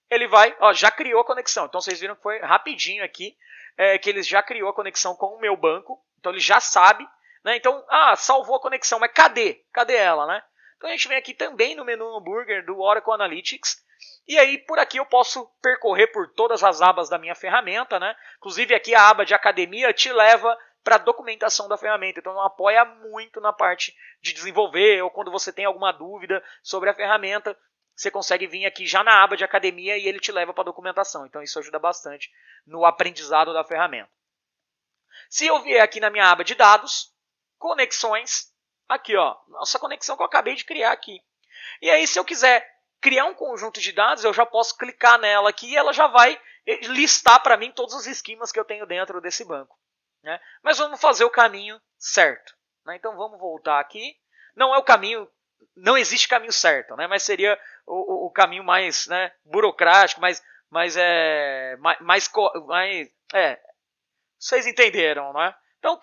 ele vai, ó, já criou a conexão. Então vocês viram que foi rapidinho aqui, que ele já criou a conexão com o meu banco. Então ele já sabe, né? Então, salvou a conexão, mas cadê? Cadê ela, né? Então a gente vem aqui também no menu hambúrguer do Oracle Analytics. E aí por aqui eu posso percorrer por todas as abas da minha ferramenta, né? Inclusive aqui a aba de academia te leva para a documentação da ferramenta. Então apoia muito na parte de desenvolver, ou quando você tem alguma dúvida sobre a ferramenta, você consegue vir aqui já na aba de academia e ele te leva para a documentação. Então isso ajuda bastante no aprendizado da ferramenta. Se eu vier aqui na minha aba de dados, conexões, aqui ó, nossa conexão que eu acabei de criar aqui. E aí se eu quiser criar um conjunto de dados, eu já posso clicar nela aqui e ela já vai listar para mim todos os esquemas que eu tenho dentro desse banco. Né? Mas vamos fazer o caminho certo. Né? Então vamos voltar aqui. Não é o caminho, não existe caminho certo, né? Mas seria o caminho mais, né, burocrático, vocês entenderam, né? Então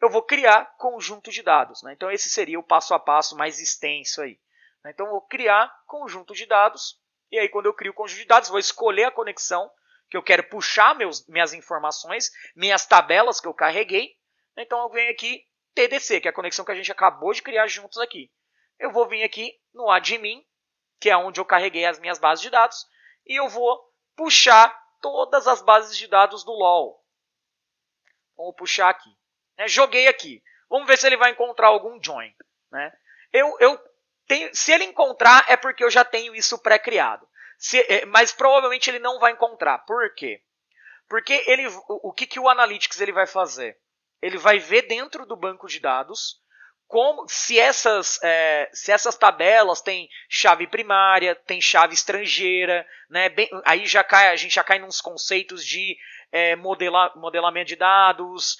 eu vou criar conjunto de dados. Né? Então esse seria o passo a passo mais extenso aí. Então eu vou criar conjunto de dados, e aí quando eu crio o conjunto de dados, vou escolher a conexão que eu quero puxar minhas informações, minhas tabelas que eu carreguei. Então eu venho aqui TDC, que é a conexão que a gente acabou de criar juntos aqui. Eu vou vir aqui no admin, que é onde eu carreguei as minhas bases de dados, e eu vou puxar todas as bases de dados do LoL. Vou puxar aqui. Joguei aqui. Vamos ver se ele vai encontrar algum join. Né? Eu Se ele encontrar, é porque eu já tenho isso pré-criado. Mas provavelmente ele não vai encontrar. Por quê? Porque o que o Analytics ele vai fazer? Ele vai ver dentro do banco de dados se essas tabelas têm chave primária, tem chave estrangeira, né? Aí a gente já cai nos conceitos de modelamento de dados,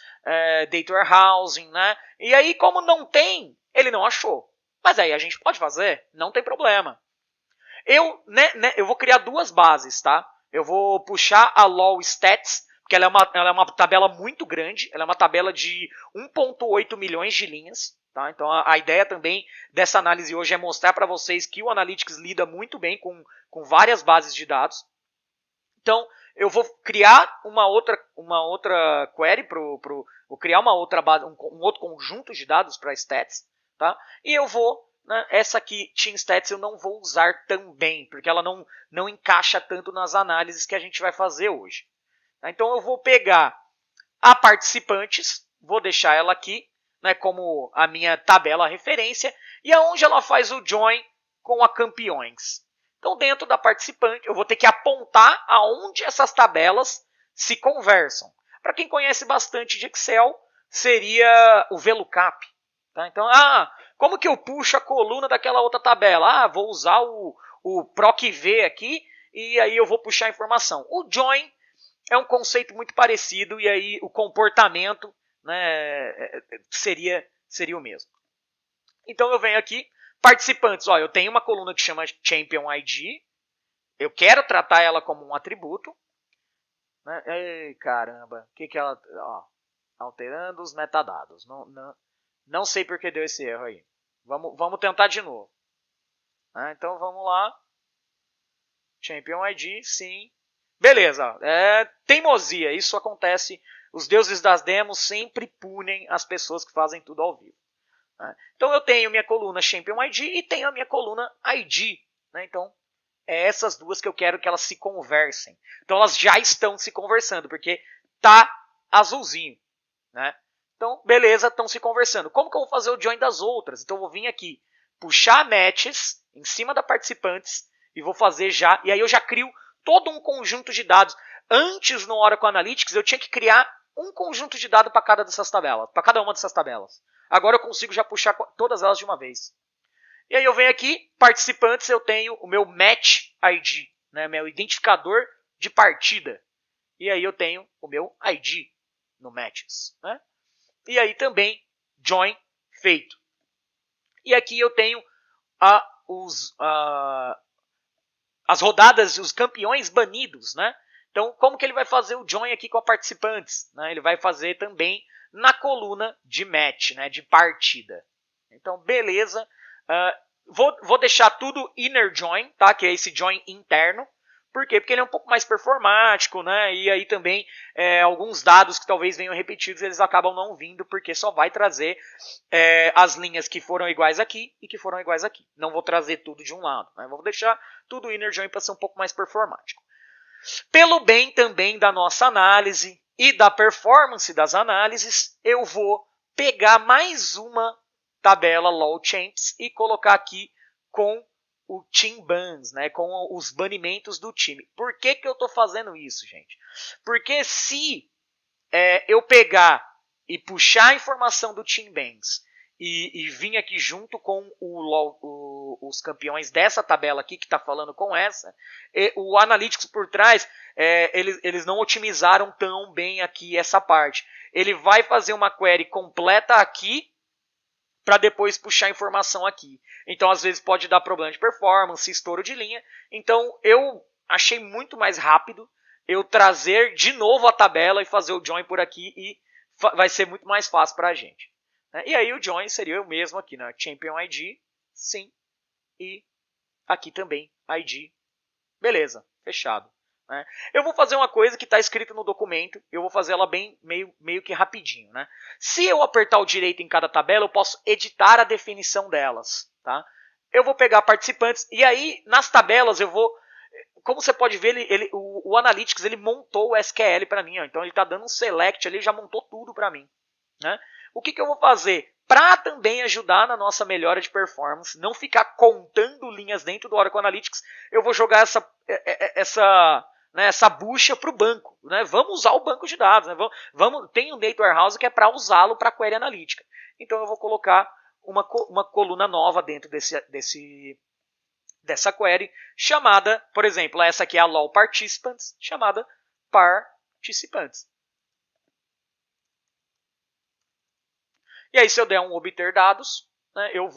data warehousing, né? E aí, como não tem, ele não achou. Mas aí a gente pode fazer, não tem problema. Eu vou criar duas bases, tá? Eu vou puxar a LOL Stats, porque ela é uma tabela muito grande, ela é uma tabela de 1.8 milhões de linhas. Tá? Então a ideia também dessa análise hoje é mostrar para vocês que o Analytics lida muito bem com várias bases de dados. Então eu vou criar uma outra query, vou criar uma outra base, um outro conjunto de dados para Stats. Tá? E eu vou essa aqui, Team Stats, eu não vou usar também, porque ela não encaixa tanto nas análises que a gente vai fazer hoje. Então eu vou pegar a participantes, vou deixar ela aqui como a minha tabela referência, e aonde ela faz o join com a campeões. Então dentro da participante, eu vou ter que apontar aonde essas tabelas se conversam. Para quem conhece bastante de Excel, seria o VLOOKUP. Tá? Então, como que eu puxo a coluna daquela outra tabela? Vou usar o PROC-V aqui e aí eu vou puxar a informação. O join é um conceito muito parecido e aí o comportamento seria o mesmo. Então eu venho aqui, participantes, eu tenho uma coluna que chama Champion ID, eu quero tratar ela como um atributo. Ei, caramba, o que ela... alterando os metadados. Não sei por que deu esse erro aí. Vamos tentar de novo. Então vamos lá. Champion ID, sim. Beleza. Teimosia. Isso acontece. Os deuses das demos sempre punem as pessoas que fazem tudo ao vivo. Então eu tenho minha coluna Champion ID e tenho a minha coluna ID. Então é essas duas que eu quero que elas se conversem. Então elas já estão se conversando, porque tá azulzinho. Então, beleza, estão se conversando. Como que eu vou fazer o join das outras? Então eu vou vir aqui, puxar matches em cima da participantes e vou fazer já. E aí eu já crio todo um conjunto de dados. Antes, no Oracle Analytics, eu tinha que criar um conjunto de dados para cada uma dessas tabelas. Agora eu consigo já puxar todas elas de uma vez. E aí eu venho aqui, participantes, eu tenho o meu Match ID, meu identificador de partida. E aí eu tenho o meu ID no Matches. E aí também join feito. E aqui eu tenho as rodadas, os campeões banidos. Então como que ele vai fazer o join aqui com a participantes? Ele vai fazer também na coluna de match, de partida. Então beleza. Vou deixar tudo inner join, tá? Que é esse join interno. Por quê? Porque ele é um pouco mais performático, e aí também alguns dados que talvez venham repetidos, eles acabam não vindo, porque só vai trazer as linhas que foram iguais aqui e que foram iguais aqui. Não vou trazer tudo de um lado. Vou deixar tudo inner join para ser um pouco mais performático. Pelo bem também da nossa análise e da performance das análises, eu vou pegar mais uma tabela LOL Champs e colocar aqui com o team bans, com os banimentos do time. Por que eu estou fazendo isso, gente? Porque se eu pegar e puxar a informação do team bans e vir aqui junto com os campeões dessa tabela aqui, que está falando com essa, o Analytics por trás, eles não otimizaram tão bem aqui essa parte. Ele vai fazer uma query completa aqui, para depois puxar a informação aqui. Então, às vezes, pode dar problema de performance, estouro de linha. Então, eu achei muito mais rápido eu trazer de novo a tabela e fazer o join por aqui e vai ser muito mais fácil para a gente. E aí, o join seria o mesmo aqui, Champion ID, sim, e aqui também, ID. Beleza, fechado. Eu vou fazer uma coisa que está escrita no documento, eu vou fazer ela meio que rapidinho. Se eu apertar o direito em cada tabela, eu posso editar a definição delas. Tá? Eu vou pegar participantes, e aí nas tabelas eu vou... Como você pode ver, o Analytics ele montou o SQL para mim. Então ele está dando um select ali, já montou tudo para mim. O que eu vou fazer? para também ajudar na nossa melhora de performance, não ficar contando linhas dentro do Oracle Analytics, eu vou jogar essa bucha para o banco. Né? Vamos usar o banco de dados. Né? Tem um Data Warehouse que é para usá-lo para query analítica. Então eu vou colocar uma coluna nova dentro dessa query, chamada, por exemplo, essa aqui é a LOL Participants, chamada Participantes. E aí, se eu der um obter dados, né, eu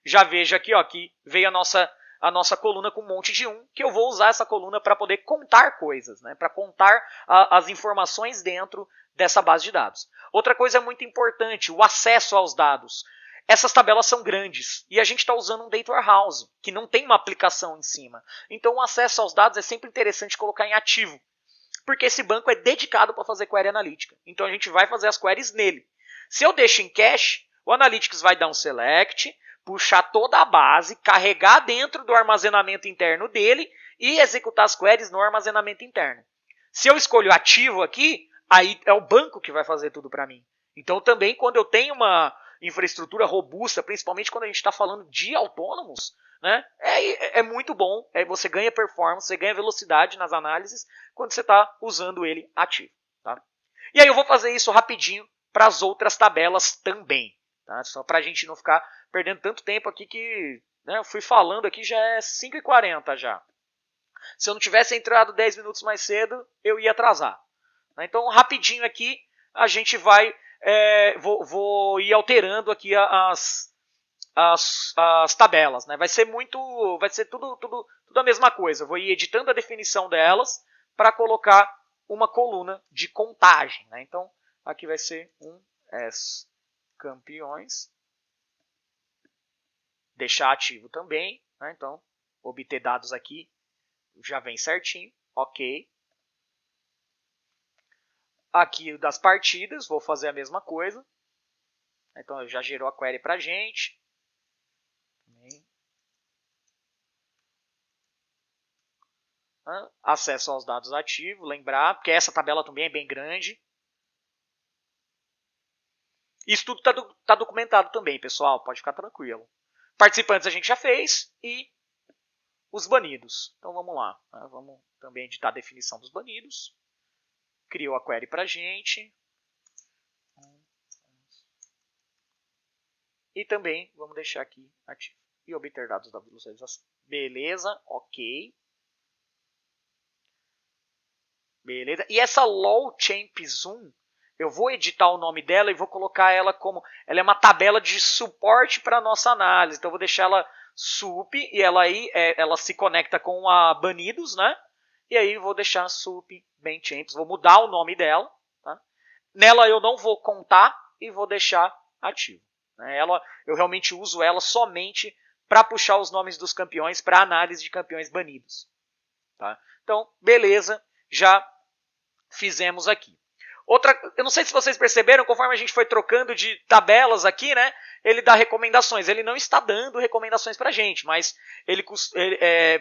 já vejo aqui, ó, que veio a nossa coluna com um monte de 1, que eu vou usar essa coluna para poder contar coisas, né, para contar as informações dentro dessa base de dados. Outra coisa muito importante, o acesso aos dados. Essas tabelas são grandes e a gente está usando um Data Warehouse, que não tem uma aplicação em cima. Então o acesso aos dados é sempre interessante colocar em ativo, porque esse banco é dedicado para fazer query analítica. Então a gente vai fazer as queries nele. Se eu deixo em cache, o Analytics vai dar um select, puxar toda a base, carregar dentro do armazenamento interno dele e executar as queries no armazenamento interno. Se eu escolho ativo aqui, aí é o banco que vai fazer tudo para mim. Então também quando eu tenho uma infraestrutura robusta, principalmente quando a gente está falando de autônomos, né, é muito bom. Você ganha performance, você ganha velocidade nas análises quando você está usando ele ativo. Tá? E aí eu vou fazer isso rapidinho para as outras tabelas também. Tá? Só para a gente não ficar perdendo tanto tempo aqui que, né, eu fui falando aqui, já é 5h40 já. Se eu não tivesse entrado 10 minutos mais cedo, eu ia atrasar. Então, rapidinho aqui, a gente vai... vou ir alterando aqui as tabelas. Né? Vai ser tudo a mesma coisa. Eu vou ir editando a definição delas para colocar uma coluna de contagem. Né? Então, aqui vai ser um S campeões. Deixar ativo também. Né? Então, obter dados aqui já vem certinho. Ok. Aqui das partidas, vou fazer a mesma coisa. Então, já gerou a query para a gente. Acesso aos dados ativos, lembrar, porque essa tabela também é bem grande. Isso tudo está documentado também, pessoal, pode ficar tranquilo. Participantes a gente já fez e os banidos. Então vamos lá, vamos também editar a definição dos banidos. Criou a query para a gente. E também vamos deixar aqui ativo. E obter dados da visualização. Beleza, ok. Beleza. E essa LOL Champs 1, eu vou editar o nome dela e vou colocar ela como... Ela é uma tabela de suporte para a nossa análise. Então eu vou deixar ela sup e ela se conecta com a banidos, né? E aí eu vou deixar sup bem champs. Vou mudar o nome dela. Tá? Nela eu não vou contar e vou deixar ativo. Eu realmente uso ela somente para puxar os nomes dos campeões para análise de campeões banidos. Tá? Então, beleza. Já fizemos aqui. Eu não sei se vocês perceberam, conforme a gente foi trocando de tabelas aqui, né? Ele dá recomendações. Ele não está dando recomendações para a gente, mas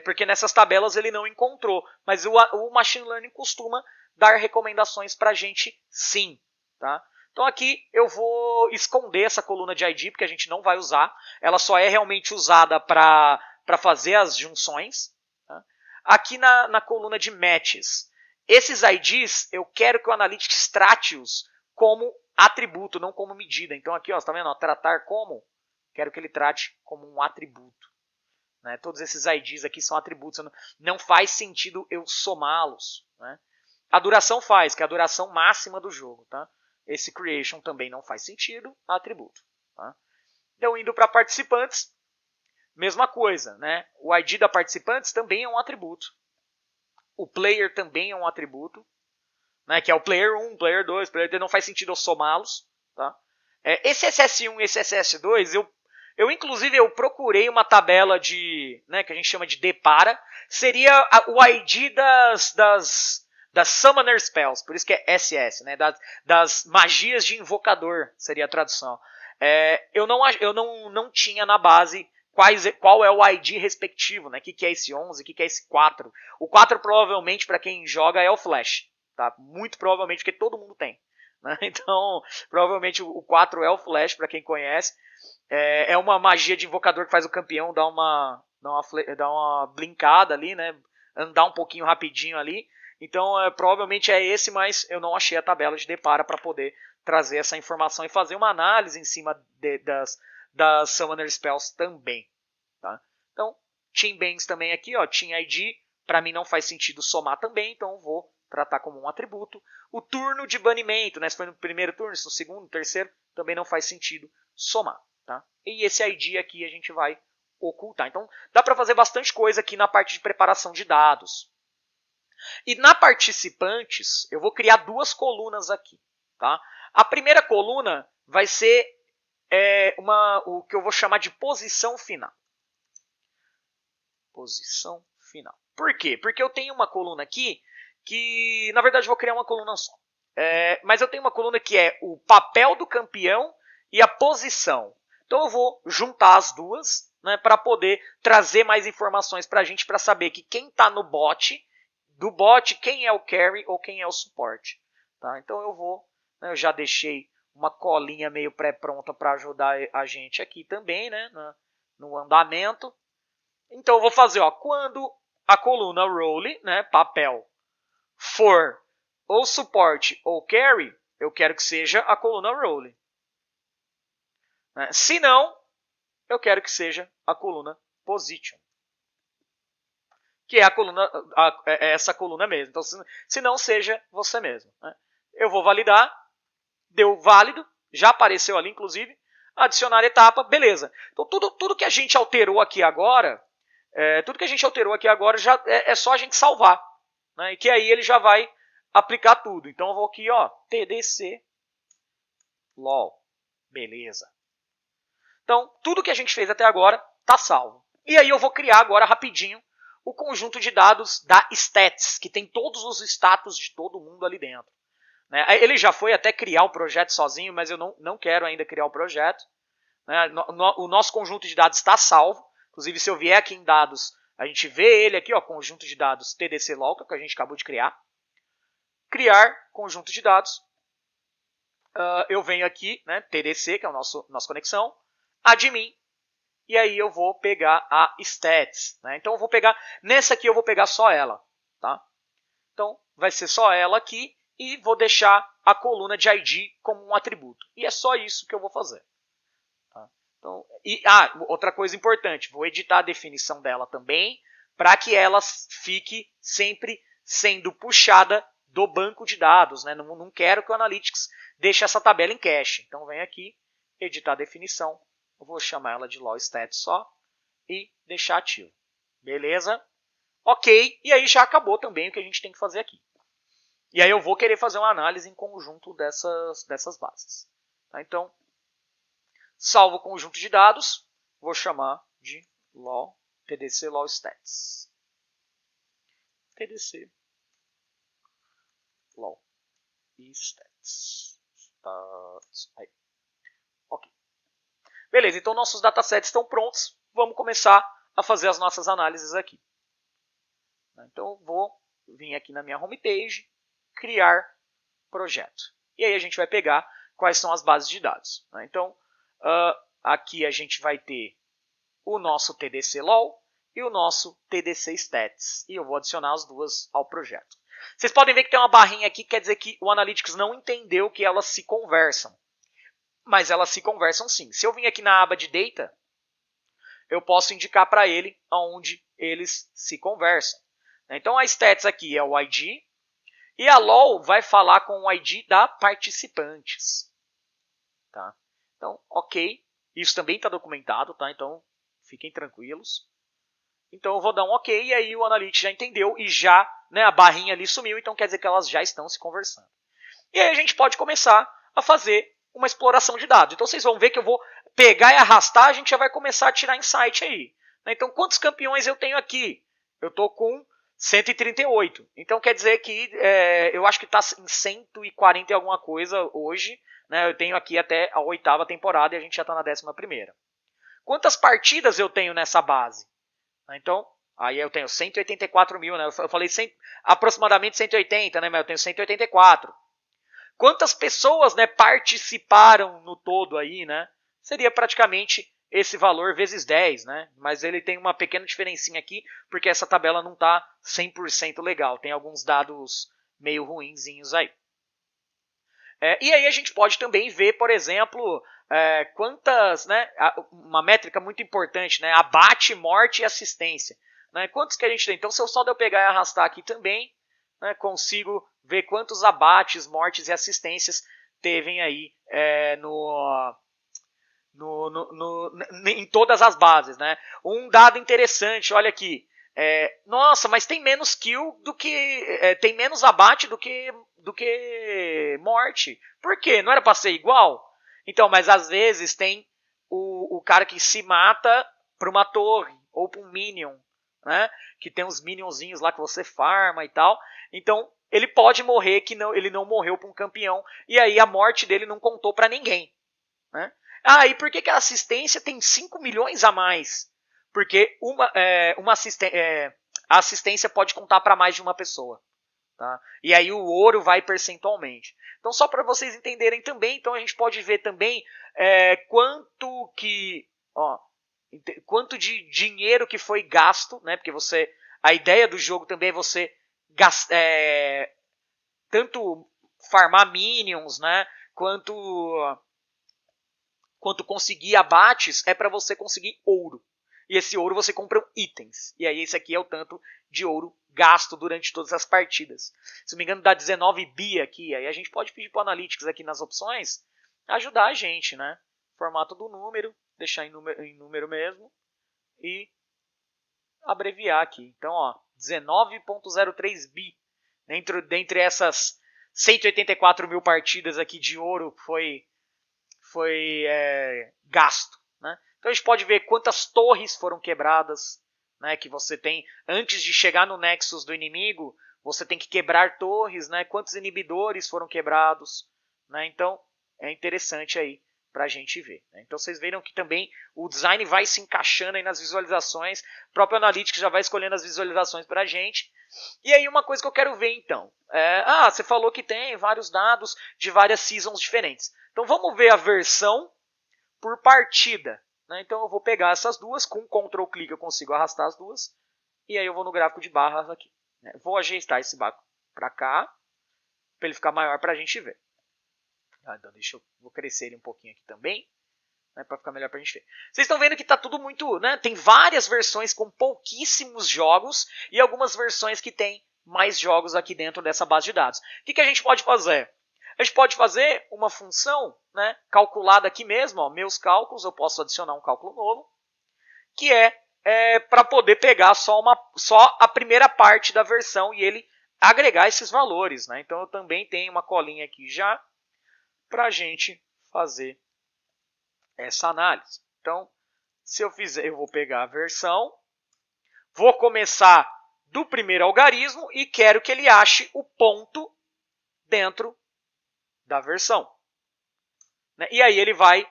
porque nessas tabelas ele não encontrou. Mas o Machine Learning costuma dar recomendações para a gente sim. Tá? Então aqui eu vou esconder essa coluna de ID, porque a gente não vai usar. Ela só é realmente usada para fazer as junções. Tá? Aqui na coluna de matches, esses IDs eu quero que o Analytics trate-os como atributo, não como medida. Então aqui, ó, você tá vendo? Ó, tratar como, quero que ele trate como um atributo. Né? Todos esses IDs aqui são atributos. Não faz sentido eu somá-los. Né? A duração faz, que é a duração máxima do jogo. Tá? Esse creation também não faz sentido, atributo. Tá? Então, indo para participantes, mesma coisa. Né? O ID da participantes também é um atributo. O player também é um atributo, né, que é o player 1, player 2, player 3, não faz sentido eu somá-los. Tá? Esse SS1 e esse SS2, inclusive eu procurei uma tabela né, que a gente chama de depara, seria o ID das Summoner Spells, por isso que é SS, né, das magias de invocador, seria a tradução. Eu não tinha na base qual é o ID respectivo, né? O que é esse 11, o que é esse 4. O 4 provavelmente, para quem joga, é o Flash. Tá? Muito provavelmente, porque todo mundo tem. né? Então, provavelmente o 4 é o flash, para quem conhece. É uma magia de invocador que faz o campeão dar uma blinkada ali, né? Andar um pouquinho rapidinho ali. Então, provavelmente é esse, mas eu não achei a tabela de Depara para poder trazer essa informação e fazer uma análise em cima das Summoner Spells também. Tá? Então, Team Bangs também aqui, ó, Team ID, para mim não faz sentido somar também, então eu vou tratar como um atributo. O turno de banimento, né, se foi no primeiro turno, se no segundo, no terceiro, também não faz sentido somar. Tá? E esse ID aqui a gente vai ocultar. Então, dá para fazer bastante coisa aqui na parte de preparação de dados. E na participantes, eu vou criar duas colunas aqui. Tá? A primeira coluna vai ser o que eu vou chamar de posição final. Posição final. Por quê? Porque eu tenho uma coluna aqui que, na verdade, eu vou criar uma coluna só. Mas eu tenho uma coluna que é o papel do campeão e a posição. Então eu vou juntar as duas, né, para poder trazer mais informações para a gente, para saber que quem está no bot, do bot, quem é o carry ou quem é o suporte. Tá? Então eu já deixei uma colinha meio pré-pronta para ajudar a gente aqui também, né, no andamento. Então eu vou fazer, ó, quando a coluna role, né, papel, for ou suporte ou carry, eu quero que seja a coluna role. Se não, eu quero que seja a coluna position, que é a coluna, essa coluna mesmo. Então, se não, seja você mesmo. Né? Eu vou validar, deu válido, já apareceu ali, inclusive, adicionar etapa, beleza. Então, tudo que a gente alterou aqui agora, já é só a gente salvar, né? E que aí ele já vai aplicar tudo. Então, eu vou aqui, ó, TDC LOL, beleza. Então, tudo que a gente fez até agora está salvo. E aí eu vou criar agora rapidinho o conjunto de dados da Stats, que tem todos os status de todo mundo ali dentro. Ele já foi até criar o projeto sozinho, mas eu não quero ainda criar o projeto. O nosso conjunto de dados está salvo. Inclusive, se eu vier aqui em dados, a gente vê ele aqui, ó, conjunto de dados TDC LOL, que a gente acabou de criar. Criar conjunto de dados. Eu venho aqui, né, TDC, que é a nossa conexão. Admin, e aí eu vou pegar a stats. Né? Então eu vou pegar, nessa aqui eu vou pegar só ela. Tá? Então vai ser só ela aqui e vou deixar a coluna de ID como um atributo. E é só isso que eu vou fazer. Tá? Então, outra coisa importante, vou editar a definição dela também, para que ela fique sempre sendo puxada do banco de dados. Né? Não quero que o Analytics deixe essa tabela em cache. Então vem aqui, editar a definição. Eu vou chamar ela de LawStats só e deixar ativo. Beleza? Ok. E aí já acabou também o que a gente tem que fazer aqui. E aí eu vou querer fazer uma análise em conjunto dessas bases. Tá? Então, salvo o conjunto de dados. Vou chamar de TDC LawStats. TDC LawStats. Aí. Ok. Beleza, então nossos datasets estão prontos. Vamos começar a fazer as nossas análises aqui. Então eu vou vir aqui na minha homepage, criar projeto. E aí a gente vai pegar quais são as bases de dados. Então aqui a gente vai ter o nosso TDC LOL e o nosso TDC Stats. E eu vou adicionar as duas ao projeto. Vocês podem ver que tem uma barrinha aqui que quer dizer que o Analytics não entendeu que elas se conversam. Mas elas se conversam sim. Se eu vim aqui na aba de Data, eu posso indicar para ele onde eles se conversam. Então a Stats aqui é o ID e a LOL vai falar com o ID da participantes. Tá? Então, ok. Isso também está documentado, tá? Então fiquem tranquilos. Então eu vou dar um ok e aí o Analytics já entendeu e já, né, a barrinha ali sumiu, então quer dizer que elas já estão se conversando. E aí a gente pode começar a fazer uma exploração de dados. Então vocês vão ver que eu vou pegar e arrastar, a gente já vai começar a tirar insight aí. Então quantos campeões eu tenho aqui? Eu estou com 138. Então quer dizer que eu acho que está em 140 e alguma coisa hoje. Né? Eu tenho aqui até a 8ª temporada e a gente já está na 11ª. Quantas partidas eu tenho nessa base? Então, aí eu tenho 184 mil. Né? Eu falei aproximadamente 180, né? Mas eu tenho 184. quantas pessoas, né, participaram no todo aí, né? Seria praticamente esse valor vezes 10, né? Mas ele tem uma pequena diferencinha aqui, porque essa tabela não está 100% legal. Tem alguns dados meio ruinzinhos aí. E aí a gente pode também ver, por exemplo, quantas, né, uma métrica muito importante, né, abate, morte e assistência. Né, quantos que a gente tem? Então, se eu só eu pegar e arrastar aqui também, né, consigo ver quantos abates, mortes e assistências teve aí em todas as bases. Né? Um dado interessante, olha aqui. Nossa, mas tem menos kill do que. Tem menos abate do que morte. Por quê? Não era pra ser igual? Então, mas às vezes tem o cara que se mata pra uma torre ou pra um minion, né? Que tem uns minionzinhos lá que você farma e tal. Então, ele pode morrer que ele não morreu pra um campeão. E aí a morte dele não contou pra ninguém. Né? E por que a assistência tem 5 milhões a mais? Porque a assistência pode contar para mais de uma pessoa. Tá? E aí o ouro vai percentualmente. Então, só para vocês entenderem também, então a gente pode ver também quanto de dinheiro que foi gasto, né? Porque a ideia do jogo também é você tanto farmar minions, né? Quanto conseguir abates é para você conseguir ouro. E esse ouro você compra itens. E aí esse aqui é o tanto de ouro gasto durante todas as partidas. Se não me engano dá 19 bi aqui. Aí a gente pode pedir para o Analytics aqui nas opções ajudar a gente, né? Formato do número, deixar em número mesmo e abreviar aqui. Então, ó, 19.03 bi. Dentre essas 184 mil partidas aqui de ouro foi gasto. Né? Então a gente pode ver quantas torres foram quebradas, né, que você tem antes de chegar no nexus do inimigo, você tem que quebrar torres, né, quantos inibidores foram quebrados. Né? Então é interessante aí para a gente ver. Né? Então vocês viram que também o design vai se encaixando aí nas visualizações, o próprio Analytics já vai escolhendo as visualizações para a gente. E aí uma coisa que eu quero ver então, você falou que tem vários dados de várias seasons diferentes. Então vamos ver a versão por partida. Né? Então eu vou pegar essas duas, com Ctrl clique eu consigo arrastar as duas. E aí eu vou no gráfico de barras aqui. Né? Vou ajeitar esse barco para cá, para ele ficar maior para a gente ver. Então vou crescer ele um pouquinho aqui também, né, para ficar melhor para a gente ver. Vocês estão vendo que está tudo muito... Né? Tem várias versões com pouquíssimos jogos e algumas versões que tem mais jogos aqui dentro dessa base de dados. O que a gente pode fazer? A gente pode fazer uma função, né, calculada aqui mesmo, ó, meus cálculos, eu posso adicionar um cálculo novo, que para poder pegar só a primeira parte da versão e ele agregar esses valores. Né? Então eu também tenho uma colinha aqui já para a gente fazer essa análise. Então, se eu fizer, eu vou pegar a versão, vou começar do primeiro algarismo e quero que ele ache o ponto dentro da versão. Né? E aí ele vai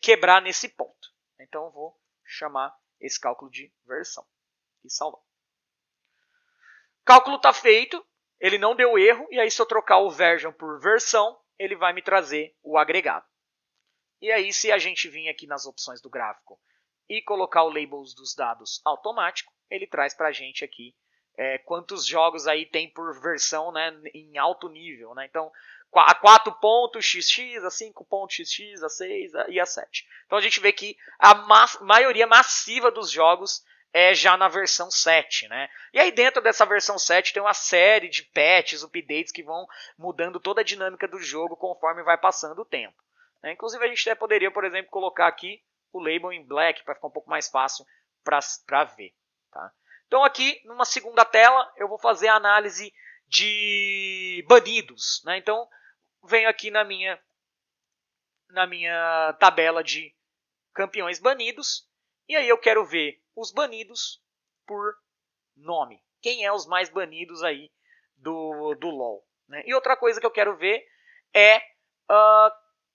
quebrar nesse ponto. Então eu vou chamar esse cálculo de versão e salvar. O cálculo está feito, ele não deu erro, e aí se eu trocar o version por versão, ele vai me trazer o agregado. E aí se a gente vir aqui nas opções do gráfico e colocar o labels dos dados automático, ele traz para a gente aqui quantos jogos aí tem por versão, né, em alto nível. Né? Então, a 4.xx, a 5.xx, a 6 e a 7. Então a gente vê que a maioria massiva dos jogos é já na versão 7. Né? E aí dentro dessa versão 7 tem uma série de patches, updates que vão mudando toda a dinâmica do jogo conforme vai passando o tempo. Né? Inclusive a gente até poderia, por exemplo, colocar aqui o label em black para ficar um pouco mais fácil para ver. Tá? Então aqui, numa segunda tela, eu vou fazer a análise de banidos. Né? Então, venho aqui na minha tabela de campeões banidos. E aí eu quero ver os banidos por nome. Quem é os mais banidos aí do LoL. Né? E outra coisa que eu quero ver é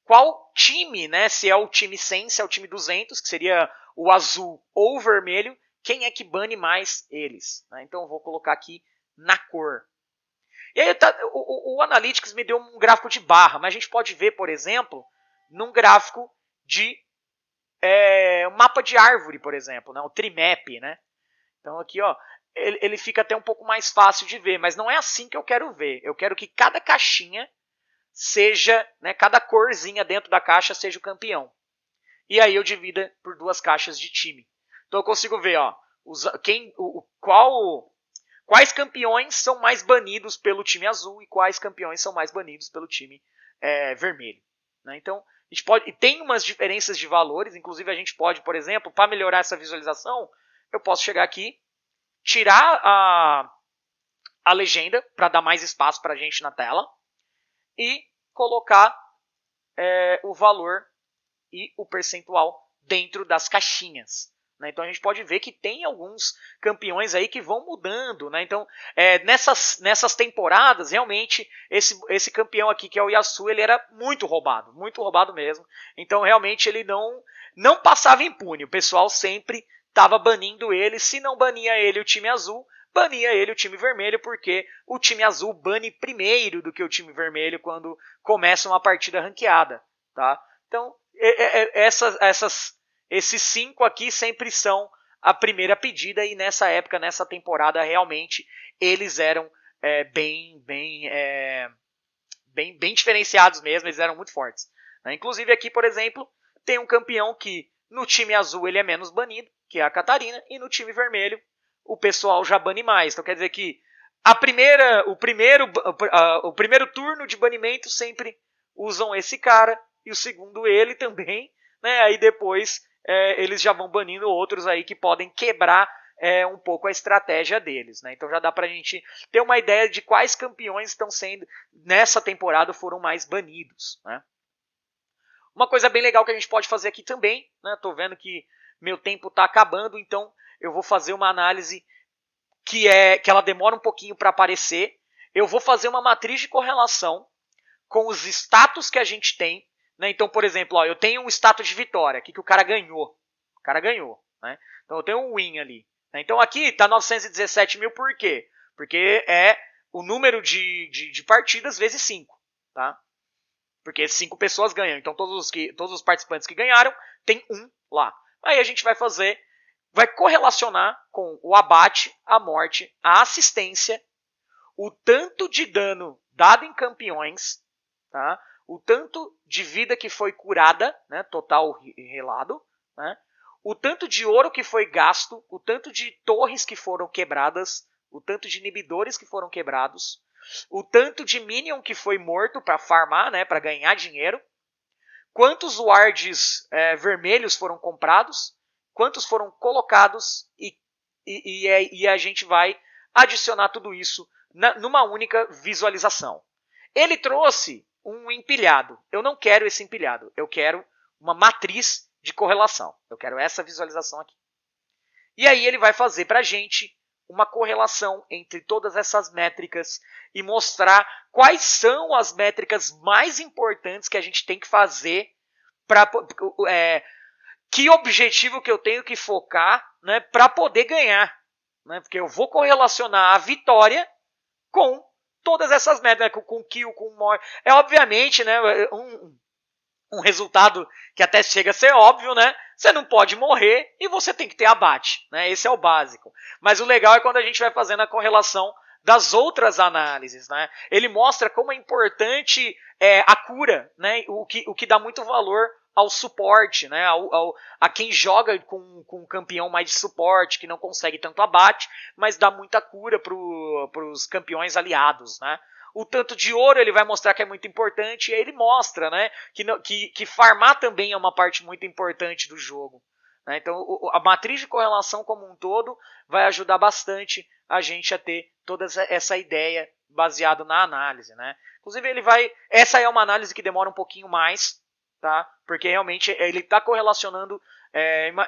qual time, né? Se é o time 100, se é o time 200, que seria o azul ou o vermelho, quem é que bane mais eles. Né? Então eu vou colocar aqui na cor. E aí o Analytics me deu um gráfico de barra, mas a gente pode ver, por exemplo, num gráfico de um mapa de árvore, por exemplo, né? O trimap, né? Então aqui, ó, ele fica até um pouco mais fácil de ver, mas não é assim que eu quero ver. Eu quero que cada caixinha seja, né, cada corzinha dentro da caixa seja o campeão. E aí eu divido por 2 caixas de time. Então eu consigo ver, ó, quais campeões são mais banidos pelo time azul e quais campeões são mais banidos pelo time vermelho. Né? Então a gente pode, e tem umas diferenças de valores, inclusive a gente pode, por exemplo, para melhorar essa visualização, eu posso chegar aqui, tirar a legenda para dar mais espaço para a gente na tela e colocar o valor e o percentual dentro das caixinhas. Né? Então a gente pode ver que tem alguns campeões aí que vão mudando. Né? Então nessas temporadas, realmente, esse campeão aqui, que é o Yasuo, ele era muito roubado mesmo. Então realmente ele não passava impune. O pessoal sempre estava banindo ele. Se não bania ele o time azul, bania ele o time vermelho, porque o time azul bane primeiro do que o time vermelho quando começa uma partida ranqueada. Tá? Então esses 5 aqui sempre são a primeira pedida, e nessa época, nessa temporada, realmente eles eram bem diferenciados mesmo, eles eram muito fortes. Né? Inclusive aqui, por exemplo, tem um campeão que no time azul ele é menos banido, que é a Catarina, e no time vermelho o pessoal já bane mais. Então quer dizer que o primeiro turno de banimento sempre usam esse cara, e o segundo ele também, né? Aí depois eles já vão banindo outros aí que podem quebrar um pouco a estratégia deles. Né? Então já dá pra gente ter uma ideia de quais campeões estão sendo, nessa temporada, foram mais banidos. Né? Uma coisa bem legal que a gente pode fazer aqui também, né? Tô vendo que meu tempo está acabando, então eu vou fazer uma análise que ela demora um pouquinho para aparecer. Eu vou fazer uma matriz de correlação com os status que a gente tem. Né? Então, por exemplo, ó, eu tenho um status de vitória, aqui que o cara ganhou. O cara ganhou. Né? Então eu tenho um win ali. Né? Então aqui está 917 mil, por quê? Porque é o número de partidas vezes 5. Tá? Porque 5 pessoas ganham. Então todos os participantes que ganharam, tem um lá. Aí a gente vai correlacionar com o abate, a morte, a assistência, o tanto de dano dado em campeões, tá? O tanto de vida que foi curada, né? Total relado, né? O tanto de ouro que foi gasto, o tanto de torres que foram quebradas, o tanto de inibidores que foram quebrados, o tanto de minion que foi morto para farmar, né? Para ganhar dinheiro, quantos wards vermelhos foram comprados, quantos foram colocados, e a gente vai adicionar tudo isso numa única visualização. Ele trouxe um empilhado. Eu não quero esse empilhado. Eu quero uma matriz de correlação. Eu quero essa visualização aqui. E aí ele vai fazer para a gente uma correlação entre todas essas métricas e mostrar quais são as métricas mais importantes que a gente tem que fazer para que objetivo que eu tenho que focar, né, para poder ganhar. Né? Porque eu vou correlacionar a vitória com todas essas métricas, com kill, com more. É obviamente, né, um resultado que até chega a ser óbvio, né? Você não pode morrer e você tem que ter abate, né? Esse é o básico. Mas o legal é quando a gente vai fazendo a correlação das outras análises, né? Ele mostra como é importante a cura, né? O que dá muito valor ao suporte, né? A quem joga com um campeão mais de suporte, que não consegue tanto abate, mas dá muita cura para os campeões aliados, né? O tanto de ouro ele vai mostrar que é muito importante, e aí ele mostra, né, que farmar também é uma parte muito importante do jogo. Né? Então a matriz de correlação como um todo vai ajudar bastante a gente a ter toda essa ideia baseada na análise. Né? Inclusive essa é uma análise que demora um pouquinho mais, tá? Porque realmente ele está correlacionando,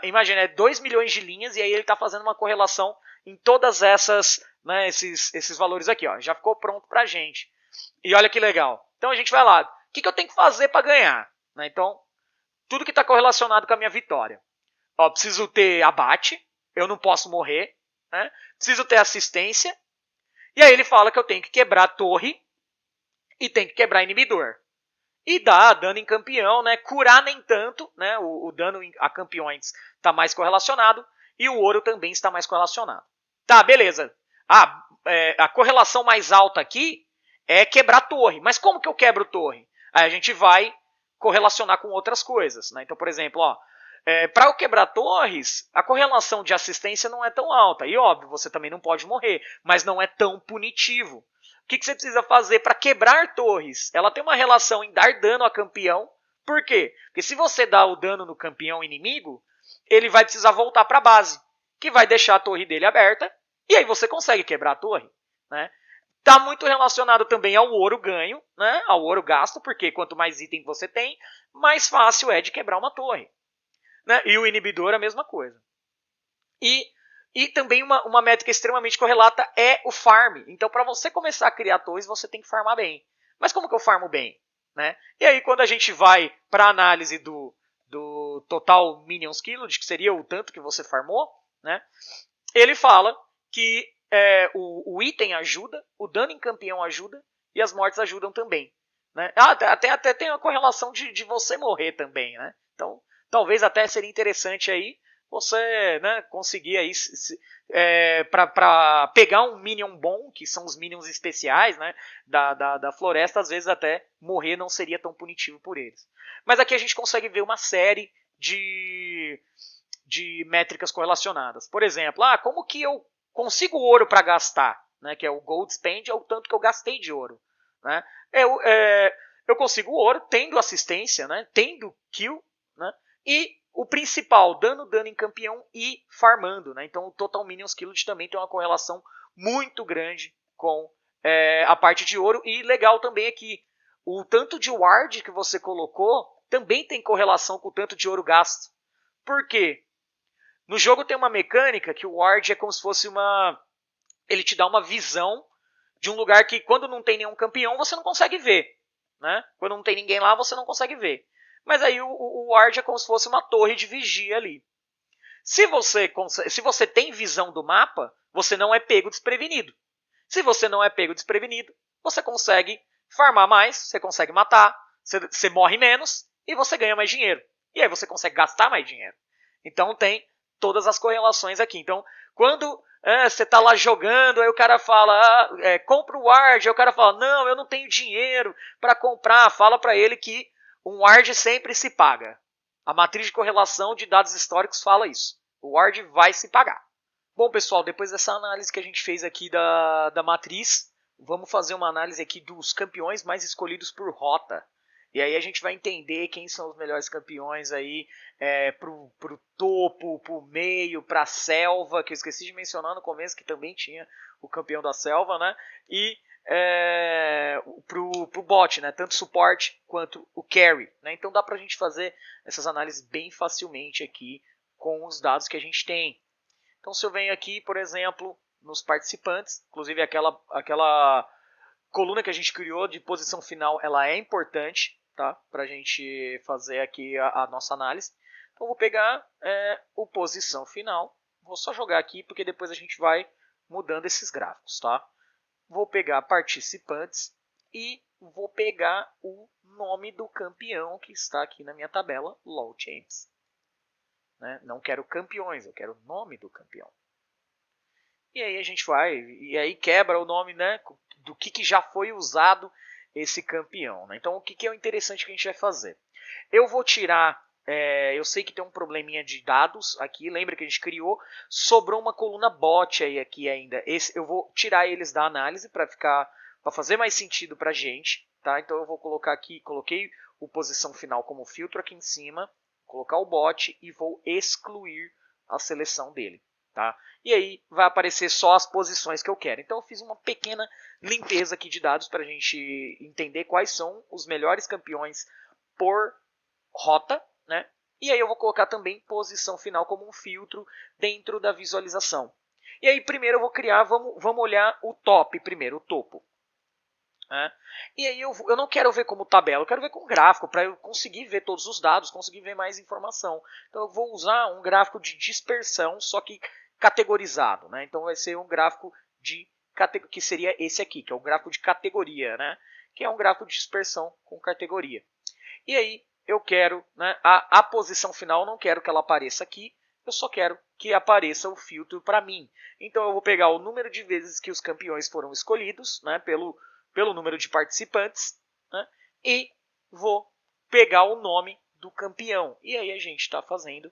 imagina, 2 milhões de linhas, e aí ele está fazendo uma correlação em todas essas, né, esses valores aqui, ó, já ficou pronto pra gente. E olha que legal. Então a gente vai lá, o que eu tenho que fazer para ganhar? Né? Então, tudo que está correlacionado com a minha vitória. Ó, preciso ter abate, eu não posso morrer, né? Preciso ter assistência, E aí ele fala que eu tenho que quebrar a torre e tenho que quebrar inibidor. E dá dano em campeão, né? Curar nem tanto, né? O dano a campeões está mais correlacionado e o ouro também está mais correlacionado. Tá, beleza. A correlação mais alta aqui é quebrar torre. Mas como que eu quebro torre? Aí a gente vai correlacionar com outras coisas, né? Então, por exemplo, para eu quebrar torres, a correlação de assistência não é tão alta. E óbvio, você também não pode morrer, mas não é tão punitivo. O que você precisa fazer para quebrar torres? Ela tem uma relação em dar dano a campeão. Por quê? Porque se você dá o dano no campeão inimigo, ele vai precisar voltar para a base, que vai deixar a torre dele aberta, e aí você consegue quebrar a torre. Né? Está muito relacionado também ao ouro ganho, né? Ao ouro gasto, porque quanto mais item você tem, mais fácil é de quebrar uma torre. Né? E o inibidor a mesma coisa. E também uma métrica extremamente correlata é o farm. Então, para você começar a criar torres, você tem que farmar bem. Mas como que eu farmo bem? Né? E aí, quando a gente vai para a análise do total minions killed, que seria o tanto que você farmou, né? Ele fala que o item ajuda, o dano em campeão ajuda e as mortes ajudam também. Né? Até tem uma correlação de você morrer também. Né? Então, talvez até seria interessante aí você, né, conseguir aí para pegar um minion bom, que são os minions especiais, né, da floresta, às vezes até morrer não seria tão punitivo por eles. Mas aqui a gente consegue ver uma série de métricas correlacionadas. Por exemplo, como que eu consigo ouro para gastar? Né, que é o gold spend, é o tanto que eu gastei de ouro. Né? Eu consigo ouro tendo assistência, né, tendo kill, né, e o principal, dano em campeão e farmando. Né? Então o Total Minions Killed também tem uma correlação muito grande com a parte de ouro. E legal também é que o tanto de ward que você colocou também tem correlação com o tanto de ouro gasto. Por quê? No jogo tem uma mecânica que o ward é como se fosse uma... Ele te dá uma visão de um lugar que quando não tem nenhum campeão você não consegue ver. Né? Quando não tem ninguém lá você não consegue ver. Mas aí o ward é como se fosse uma torre de vigia ali. Se você tem visão do mapa, você não é pego desprevenido. Se você não é pego desprevenido, você consegue farmar mais, você consegue matar, você morre menos e você ganha mais dinheiro. E aí você consegue gastar mais dinheiro. Então tem todas as correlações aqui. Então, quando você está lá jogando, aí o cara fala, compra o ward, aí o cara fala, não, eu não tenho dinheiro para comprar, fala para ele que um ward sempre se paga. A matriz de correlação de dados históricos fala isso. O ward vai se pagar. Bom, pessoal, depois dessa análise que a gente fez aqui da matriz, vamos fazer uma análise aqui dos campeões mais escolhidos por rota. E aí a gente vai entender quem são os melhores campeões aí pro topo, pro meio, pra selva, que eu esqueci de mencionar no começo, que também tinha o campeão da selva, né? E pro bot, né? Tanto suporte quanto o carry. Né? Então dá pra gente fazer essas análises bem facilmente aqui com os dados que a gente tem. Então se eu venho aqui, por exemplo, nos participantes, inclusive aquela coluna que a gente criou de posição final, ela é importante, tá? Para a gente fazer aqui a nossa análise. Então eu vou pegar o posição final, vou só jogar aqui porque depois a gente vai mudando esses gráficos, tá? Vou pegar participantes e vou pegar o nome do campeão que está aqui na minha tabela, LoL Champs. Né? Não quero campeões, eu quero o nome do campeão. E aí a gente vai, e aí quebra o nome, né, do que já foi usado esse campeão. Né? Então o que é o interessante que a gente vai fazer? Eu vou tirar, eu sei que tem um probleminha de dados aqui, lembra que a gente criou, sobrou uma coluna bot aí aqui ainda. Eu vou tirar eles da análise para fazer mais sentido para a gente. Tá? Então eu vou colocar aqui, coloquei o posição final como filtro aqui em cima, colocar o bot e vou excluir a seleção dele. Tá? E aí vai aparecer só as posições que eu quero. Então eu fiz uma pequena limpeza aqui de dados para a gente entender quais são os melhores campeões por rota. Né? E aí eu vou colocar também posição final como um filtro dentro da visualização. E aí primeiro eu vou criar, vamos olhar o top primeiro, o topo. Né? E aí eu não quero ver como tabela, eu quero ver com gráfico, para eu conseguir ver todos os dados, conseguir ver mais informação. Então eu vou usar um gráfico de dispersão, só que categorizado. Né? Então vai ser um gráfico de que seria esse aqui, que é o gráfico de categoria, né? Que é um gráfico de dispersão com categoria. E aí eu quero, né, a posição final, não quero que ela apareça aqui, eu só quero que apareça o filtro para mim. Então eu vou pegar o número de vezes que os campeões foram escolhidos, né, pelo número de participantes, né, e vou pegar o nome do campeão. E aí a gente está fazendo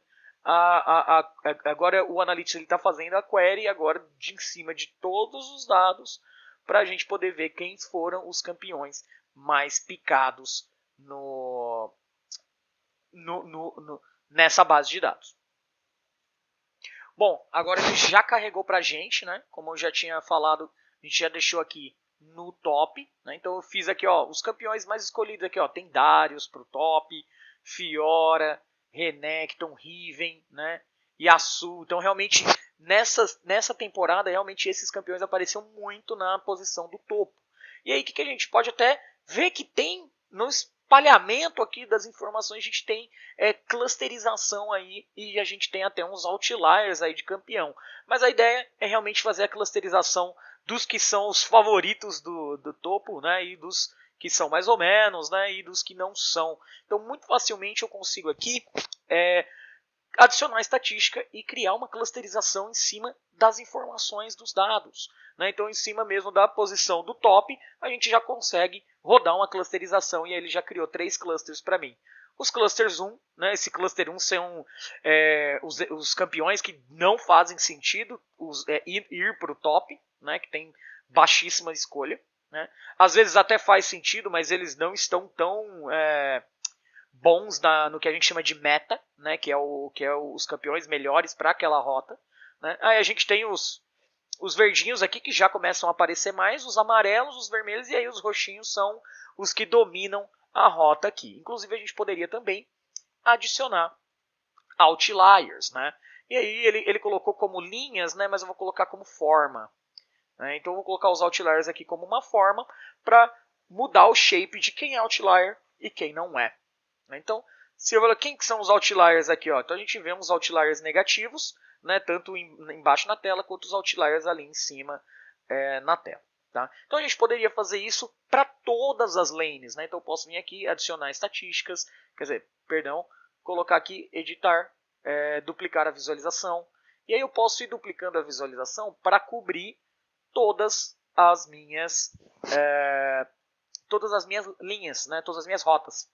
agora o Analytics está fazendo a query agora em cima de todos os dados para a gente poder ver quem foram os campeões mais picados nessa base de dados. Bom, agora ele já carregou para a gente, né? Como eu já tinha falado, a gente já deixou aqui no top, né? Então eu fiz aqui, ó, os campeões mais escolhidos aqui, ó, tem Darius pro top, Fiora, Renekton, Riven, né? Yasuo. Então realmente nessa temporada realmente esses campeões apareciam muito na posição do topo. E aí que a gente pode até ver que tem no espalhamento aqui das informações, a gente tem clusterização aí e a gente tem até uns outliers aí de campeão. Mas a ideia é realmente fazer a clusterização dos que são os favoritos do topo, né, e dos que são mais ou menos, né, e dos que não são. Então muito facilmente eu consigo aqui adicionar estatística e criar uma clusterização em cima das informações dos dados. Né? Então, em cima mesmo da posição do top, a gente já consegue rodar uma clusterização e aí ele já criou 3 clusters para mim. Os clusters 1, né, esse cluster 1 são os campeões que não fazem sentido ir para o top, né, que tem baixíssima escolha. Né? Às vezes até faz sentido, mas eles não estão tão bons no que a gente chama de meta, né, que é os campeões melhores para aquela rota. Né? Aí a gente tem os verdinhos aqui que já começam a aparecer mais, os amarelos, os vermelhos e aí os roxinhos são os que dominam a rota aqui. Inclusive a gente poderia também adicionar outliers, né? E aí ele colocou como linhas, né, mas eu vou colocar como forma. Né? Então eu vou colocar os outliers aqui como uma forma para mudar o shape de quem é outlier e quem não é. Então, se eu falar quem são os outliers aqui, ó, então a gente vê uns outliers negativos, né, tanto embaixo na tela quanto os outliers ali em cima na tela. Tá? Então a gente poderia fazer isso para todas as lanes. Né? Então eu posso vir aqui adicionar estatísticas, colocar aqui editar, duplicar a visualização. E aí eu posso ir duplicando a visualização para cobrir todas as minhas linhas, né, todas as minhas rotas.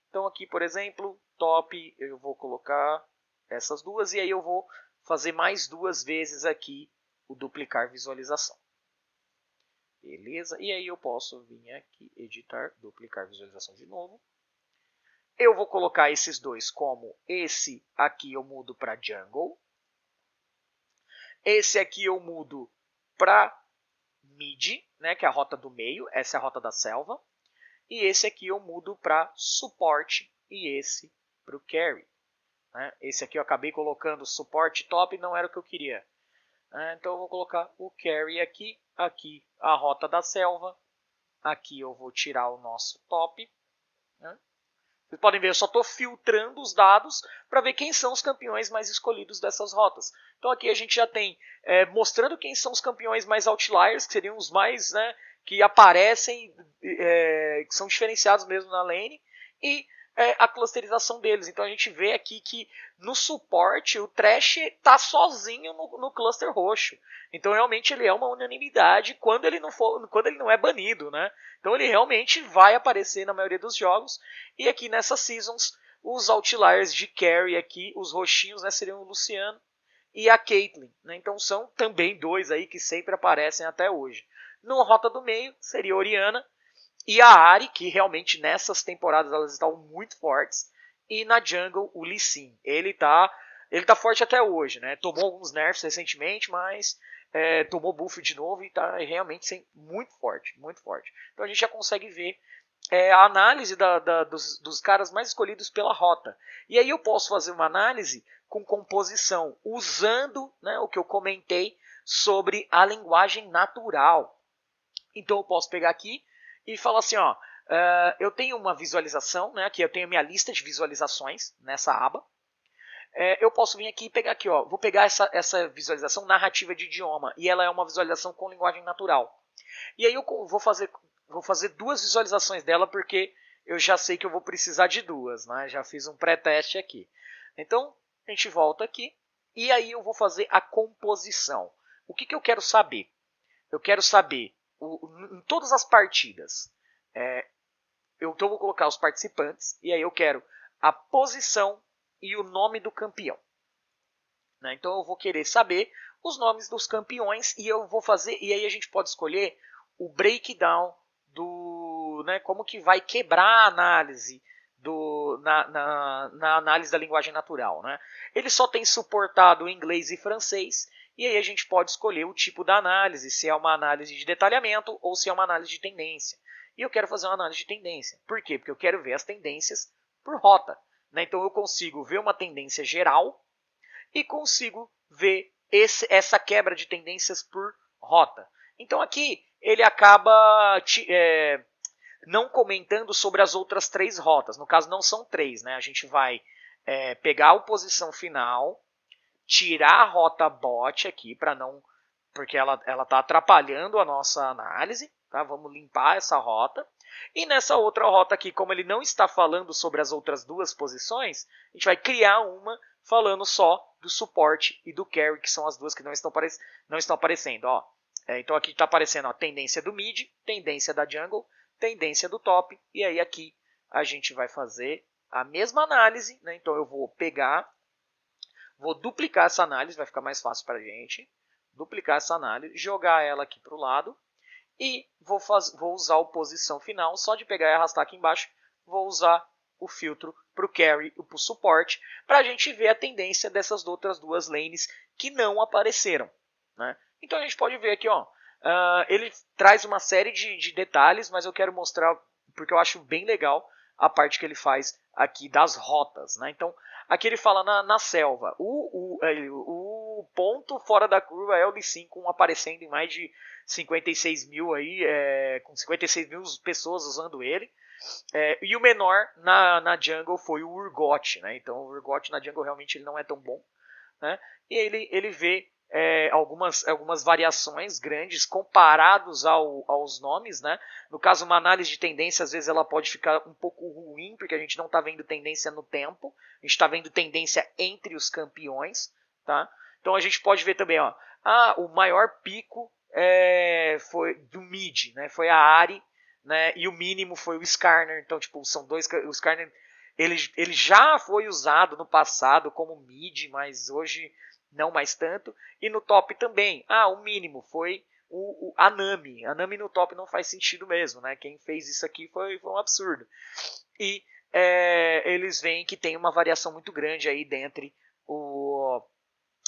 Então aqui, por exemplo, top, eu vou colocar essas duas e aí eu vou fazer mais 2 vezes aqui o duplicar visualização. Beleza? E aí eu posso vir aqui, editar, duplicar visualização de novo. Eu vou colocar esses dois como esse aqui eu mudo para jungle. Esse aqui eu mudo para mid, né, que é a rota do meio, essa é a rota da selva. E esse aqui eu mudo para suporte e esse para o carry. Né? Esse aqui eu acabei colocando suporte top, não era o que eu queria. Então eu vou colocar o carry aqui, aqui a rota da selva, aqui eu vou tirar o nosso top. Né? Vocês podem ver, eu só estou filtrando os dados para ver quem são os campeões mais escolhidos dessas rotas. Então aqui a gente já tem mostrando quem são os campeões mais outliers, que seriam os mais, né, que aparecem, que são diferenciados mesmo na lane, e a clusterização deles. Então a gente vê aqui que no suporte o Thresh está sozinho no cluster roxo. Então realmente ele é uma unanimidade quando ele não é banido, né? Então ele realmente vai aparecer na maioria dos jogos. E aqui nessas seasons, os outliers de carry aqui, os roxinhos, né, seriam o Luciano e a Caitlyn. Né? Então são também 2 aí que sempre aparecem até hoje. No rota do meio seria a Orianna e a Ahri, que realmente nessas temporadas elas estão muito fortes. E na jungle o Lee Sin. Ele tá forte até hoje. Né? Tomou alguns nerfs recentemente, mas tomou buff de novo e está realmente muito forte, muito forte. Então a gente já consegue ver a análise dos caras mais escolhidos pela rota. E aí eu posso fazer uma análise com composição, usando, né, o que eu comentei sobre a linguagem natural. Então eu posso pegar aqui e falar assim, ó, eu tenho uma visualização, né, aqui eu tenho a minha lista de visualizações nessa aba. eu posso vir aqui e pegar aqui, ó, vou pegar essa visualização narrativa de idioma, e ela é uma visualização com linguagem natural. E aí eu vou fazer duas visualizações dela, porque eu já sei que eu vou precisar de duas, né? Já fiz um pré-teste aqui. Então, a gente volta aqui, e aí eu vou fazer a composição. O que eu quero saber? Eu quero saber, em todas as partidas, então vou colocar os participantes, e aí eu quero a posição e o nome do campeão. Né? Então eu vou querer saber os nomes dos campeões, e eu vou fazer, e aí a gente pode escolher o breakdown do, né, como que vai quebrar a análise na análise da linguagem natural. Né? Ele só tem suportado inglês e francês, e aí a gente pode escolher o tipo da análise, se é uma análise de detalhamento ou se é uma análise de tendência. E eu quero fazer uma análise de tendência. Por quê? Porque eu quero ver as tendências por rota. Né? Então eu consigo ver uma tendência geral e consigo ver essa quebra de tendências por rota. Então aqui ele acaba não comentando sobre as outras três rotas. No caso não são três, né? A gente vai pegar a posição final, tirar a rota bot aqui para não, porque ela está atrapalhando a nossa análise. Tá? Vamos limpar essa rota. E nessa outra rota aqui, como ele não está falando sobre as outras duas posições, a gente vai criar uma falando só do suporte e do carry, que são as duas que não estão aparecendo. Ó. Então aqui está aparecendo a tendência do mid, tendência da jungle, tendência do top. E aí aqui a gente vai fazer a mesma análise. Né? Então eu vou pegar, vou duplicar essa análise, vai ficar mais fácil para a gente. Duplicar essa análise, jogar ela aqui para o lado. E vou usar o posição final, só de pegar e arrastar aqui embaixo, vou usar o filtro para o carry e para o suporte, para a gente ver a tendência dessas outras duas lanes que não apareceram. Né? Então a gente pode ver aqui, ó, ele traz uma série de detalhes, mas eu quero mostrar, porque eu acho bem legal a parte que ele faz aqui das rotas. Né? Então aqui ele fala na selva, o ponto fora da curva é o Lee Sin, aparecendo em mais de 56 mil aí, com 56 mil pessoas usando ele. E o menor na jungle foi o Urgot. Né? Então o Urgot na jungle realmente ele não é tão bom. Né? E ele vê algumas variações grandes comparados aos nomes. Né? No caso, uma análise de tendência, às vezes ela pode ficar um pouco ruim, porque a gente não está vendo tendência no tempo, a gente está vendo tendência entre os campeões. Tá? Então a gente pode ver também, ó, o maior pico foi do mid, né? Foi a Ahri, né? E o mínimo foi o Skarner. Então, tipo, são dois. O Skarner ele já foi usado no passado como mid, mas hoje não mais tanto. E no top também. O mínimo foi a Nami. A Nami no top não faz sentido mesmo, né? Quem fez isso aqui foi um absurdo. E eles veem que tem uma variação muito grande aí dentre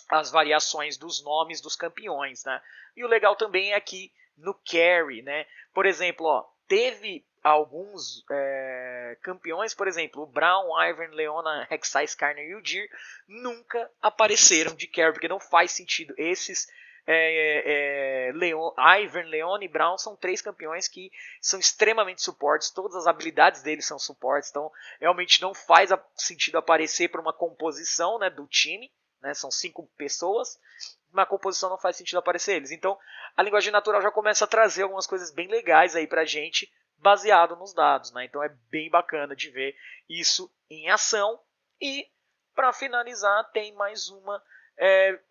as variações dos nomes dos campeões. Né? E o legal também é aqui no carry. Né? Por exemplo, ó, teve alguns campeões, por exemplo, o Braum, Ivern, Leona, Rek'Sai, Skarner e Udyr nunca apareceram de carry, porque não faz sentido. Esses Ivern, Leona e Braum são três campeões que são extremamente suportes, todas as habilidades deles são suportes, então realmente não faz sentido aparecer para uma composição, né, do time. Né, são 5 pessoas, na composição não faz sentido aparecer eles. Então a linguagem natural já começa a trazer algumas coisas bem legais aí pra gente, baseado nos dados. Né? Então é bem bacana de ver isso em ação. E para finalizar tem mais uma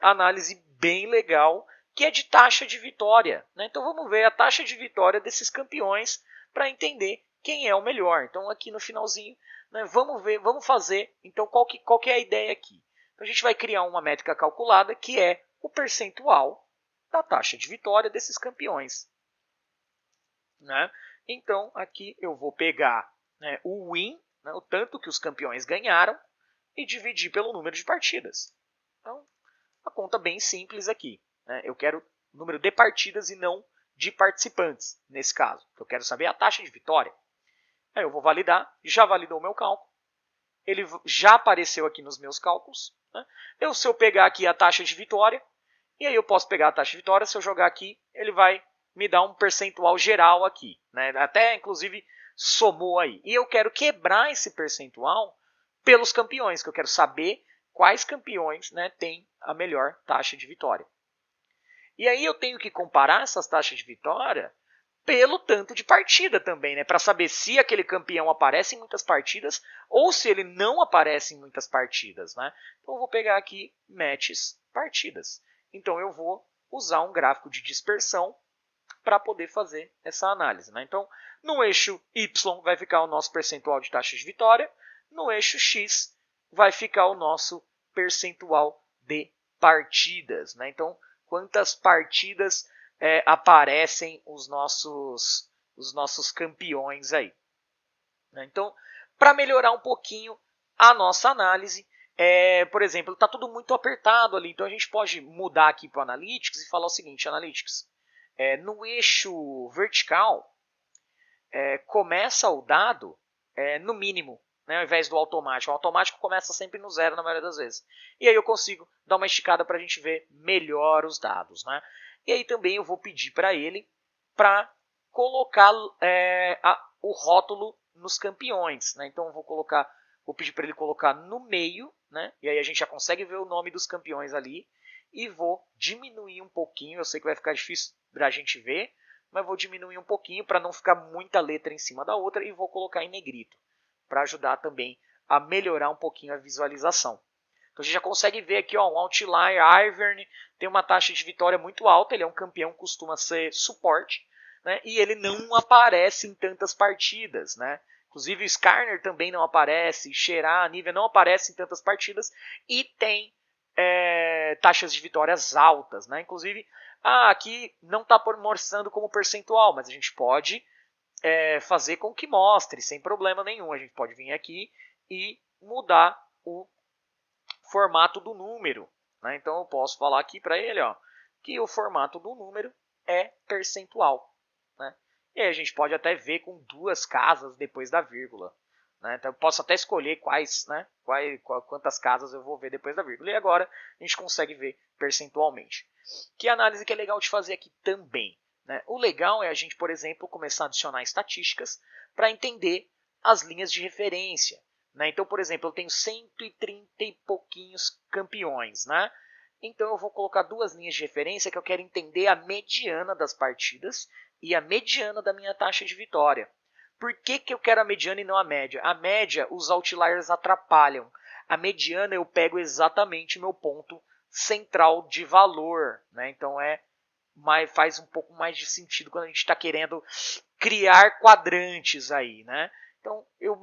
análise bem legal, que é de taxa de vitória. Né? Então vamos ver a taxa de vitória desses campeões para entender quem é o melhor. Então aqui no finalzinho, né, vamos fazer. Então qual que é a ideia aqui? A gente vai criar uma métrica calculada que é o percentual da taxa de vitória desses campeões. Né? Então aqui eu vou pegar, né, o win, né, o tanto que os campeões ganharam, e dividir pelo número de partidas. Então, uma conta bem simples aqui. Né? Eu quero número de partidas e não de participantes, nesse caso. Eu quero saber a taxa de vitória. Aí eu vou validar, já validou o meu cálculo. Ele já apareceu aqui nos meus cálculos. Né? Se eu pegar aqui a taxa de vitória, e aí eu posso pegar a taxa de vitória, se eu jogar aqui, ele vai me dar um percentual geral aqui. Né? Até, inclusive, somou aí. E eu quero quebrar esse percentual pelos campeões, que eu quero saber quais campeões, né, têm a melhor taxa de vitória. E aí eu tenho que comparar essas taxas de vitória pelo tanto de partida também, né, para saber se aquele campeão aparece em muitas partidas ou se ele não aparece em muitas partidas, né? Então eu vou pegar aqui matches partidas. Então eu vou usar um gráfico de dispersão para poder fazer essa análise, né? Então no eixo Y vai ficar o nosso percentual de taxa de vitória, no eixo X vai ficar o nosso percentual de partidas, né? Então quantas partidas aparecem os nossos campeões aí. Então, para melhorar um pouquinho a nossa análise, por exemplo, está tudo muito apertado ali, então a gente pode mudar aqui para o Analytics e falar o seguinte, Analytics, no eixo vertical, começa o dado no mínimo, né, ao invés do automático. O automático começa sempre no zero na maioria das vezes. E aí eu consigo dar uma esticada para a gente ver melhor os dados, né? E aí também eu vou pedir para ele para colocar o rótulo nos campeões, né? Então eu vou pedir para ele colocar no meio, né? E aí a gente já consegue ver o nome dos campeões ali. E vou diminuir um pouquinho, eu sei que vai ficar difícil para a gente ver, mas vou diminuir um pouquinho para não ficar muita letra em cima da outra e vou colocar em negrito, para ajudar também a melhorar um pouquinho a visualização. Então a gente já consegue ver aqui, ó, um outlier, Ivern tem uma taxa de vitória muito alta, ele é um campeão, costuma ser suporte, né, e ele não aparece em tantas partidas, né? Inclusive o Skarner também não aparece, Xerá, Nivea não aparece em tantas partidas e tem taxas de vitórias altas, né? Inclusive, aqui não está mostrando como percentual, mas a gente pode fazer com que mostre, sem problema nenhum. A gente pode vir aqui e mudar o formato do número, né? Então eu posso falar aqui para ele, ó, que o formato do número é percentual, né? E aí a gente pode até ver com duas casas depois da vírgula, né? Então eu posso até escolher quantas casas eu vou ver depois da vírgula. E agora a gente consegue ver percentualmente. Que análise que é legal de fazer aqui também, né? O legal é a gente, por exemplo, começar a adicionar estatísticas para entender as linhas de referência, né? Então, por exemplo, eu tenho 130 e pouquinhos campeões, né? Então eu vou colocar duas linhas de referência que eu quero entender a mediana das partidas e a mediana da minha taxa de vitória. Por que eu quero a mediana e não a média? A média, os outliers atrapalham. A mediana eu pego exatamente meu ponto central de valor, né? Então faz um pouco mais de sentido quando a gente está querendo criar quadrantes aí, né? Então eu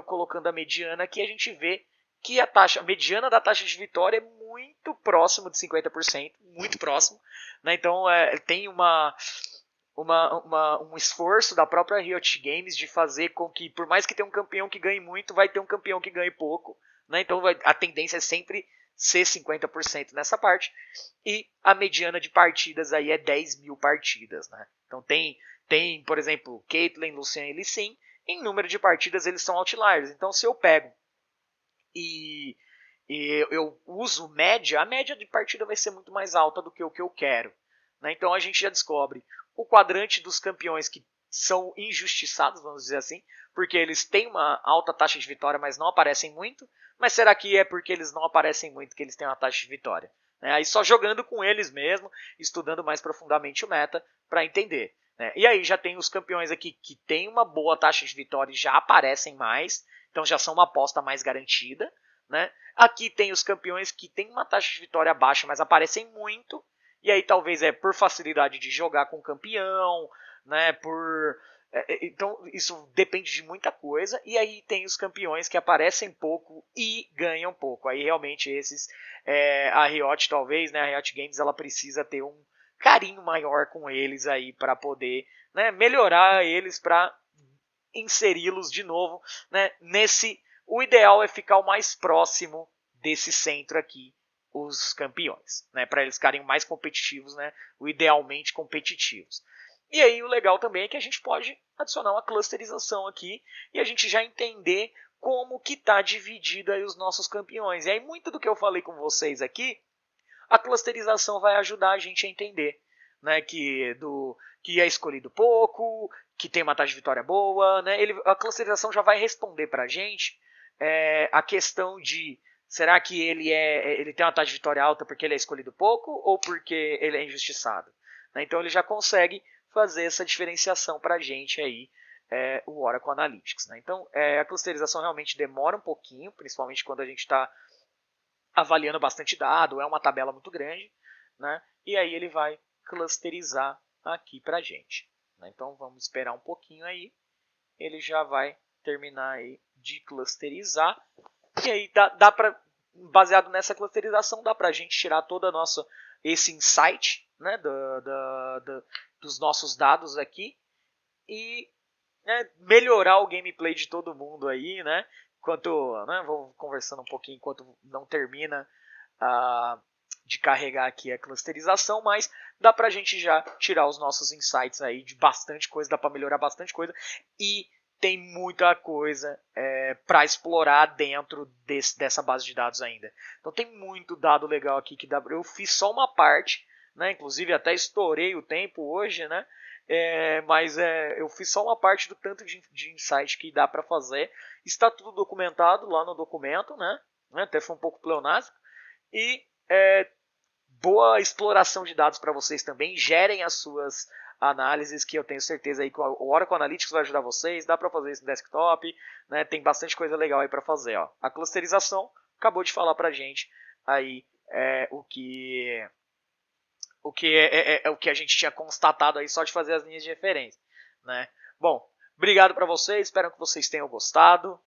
colocando a mediana aqui, a gente vê que a mediana da taxa de vitória é muito próximo de 50%, muito próximo, né? Então tem um esforço da própria Riot Games de fazer com que, por mais que tenha um campeão que ganhe muito, vai ter um campeão que ganhe pouco, né? Então a tendência é sempre ser 50% nessa parte, e a mediana de partidas aí é 10 mil partidas, né? Então tem, por exemplo, Caitlyn, Lucian e Lee Sin, em número de partidas eles são outliers. Então se eu pego e eu uso média, a média de partida vai ser muito mais alta do que o que eu quero, né? Então a gente já descobre o quadrante dos campeões que são injustiçados, vamos dizer assim, porque eles têm uma alta taxa de vitória, mas não aparecem muito. Mas será que é porque eles não aparecem muito que eles têm uma taxa de vitória? Aí só jogando com eles mesmo, estudando mais profundamente o meta para entender, né? E aí já tem os campeões aqui que têm uma boa taxa de vitória e já aparecem mais, então já são uma aposta mais garantida, né? Aqui tem os campeões que têm uma taxa de vitória baixa, mas aparecem muito, e aí talvez por facilidade de jogar com o campeão, né? Então isso depende de muita coisa. E aí tem os campeões que aparecem pouco e ganham pouco. Aí realmente esses, a Riot talvez, né? A Riot Games ela precisa ter um carinho maior com eles aí para poder, né, melhorar eles para inseri-los de novo, né, o ideal é ficar o mais próximo desse centro aqui, os campeões, né, para eles ficarem mais competitivos, né, o idealmente competitivos. E aí o legal também é que a gente pode adicionar uma clusterização aqui e a gente já entender como que está dividido aí os nossos campeões. E aí muito do que eu falei com vocês aqui, a clusterização vai ajudar a gente a entender, né, que é escolhido pouco, que tem uma taxa de vitória boa, né? A clusterização já vai responder para a gente a questão de Será que ele tem uma taxa de vitória alta porque ele é escolhido pouco ou porque ele é injustiçado? Né? Então ele já consegue fazer essa diferenciação para a gente aí, o Oracle Analytics. Né? Então a clusterização realmente demora um pouquinho, principalmente quando a gente está avaliando bastante dado, é uma tabela muito grande, né? E aí ele vai clusterizar aqui para a gente. Né? Então vamos esperar um pouquinho aí, ele já vai terminar aí de clusterizar. E aí dá para, baseado nessa clusterização, dá para a gente tirar toda a nossa, esse insight, né, dos nossos dados aqui e, né, melhorar o gameplay de todo mundo aí, né? Enquanto, né, vou conversando um pouquinho enquanto não termina de carregar aqui a clusterização, mas dá pra gente já tirar os nossos insights aí de bastante coisa, dá para melhorar bastante coisa e tem muita coisa para explorar dentro dessa base de dados ainda. Então tem muito dado legal aqui que eu fiz só uma parte, né? Inclusive até estourei o tempo hoje, né? Mas eu fiz só uma parte do tanto de insight que dá para fazer. Está tudo documentado lá no documento, né? Até foi um pouco pleonástico. E boa exploração de dados para vocês também. Gerem as suas análises, que eu tenho certeza aí que o Oracle Analytics vai ajudar vocês. Dá para fazer isso no desktop, né? Tem bastante coisa legal aí para fazer. Ó. A clusterização acabou de falar para gente aí o que o que a gente tinha constatado aí só de fazer as linhas de referência, né? Bom, obrigado para vocês, espero que vocês tenham gostado.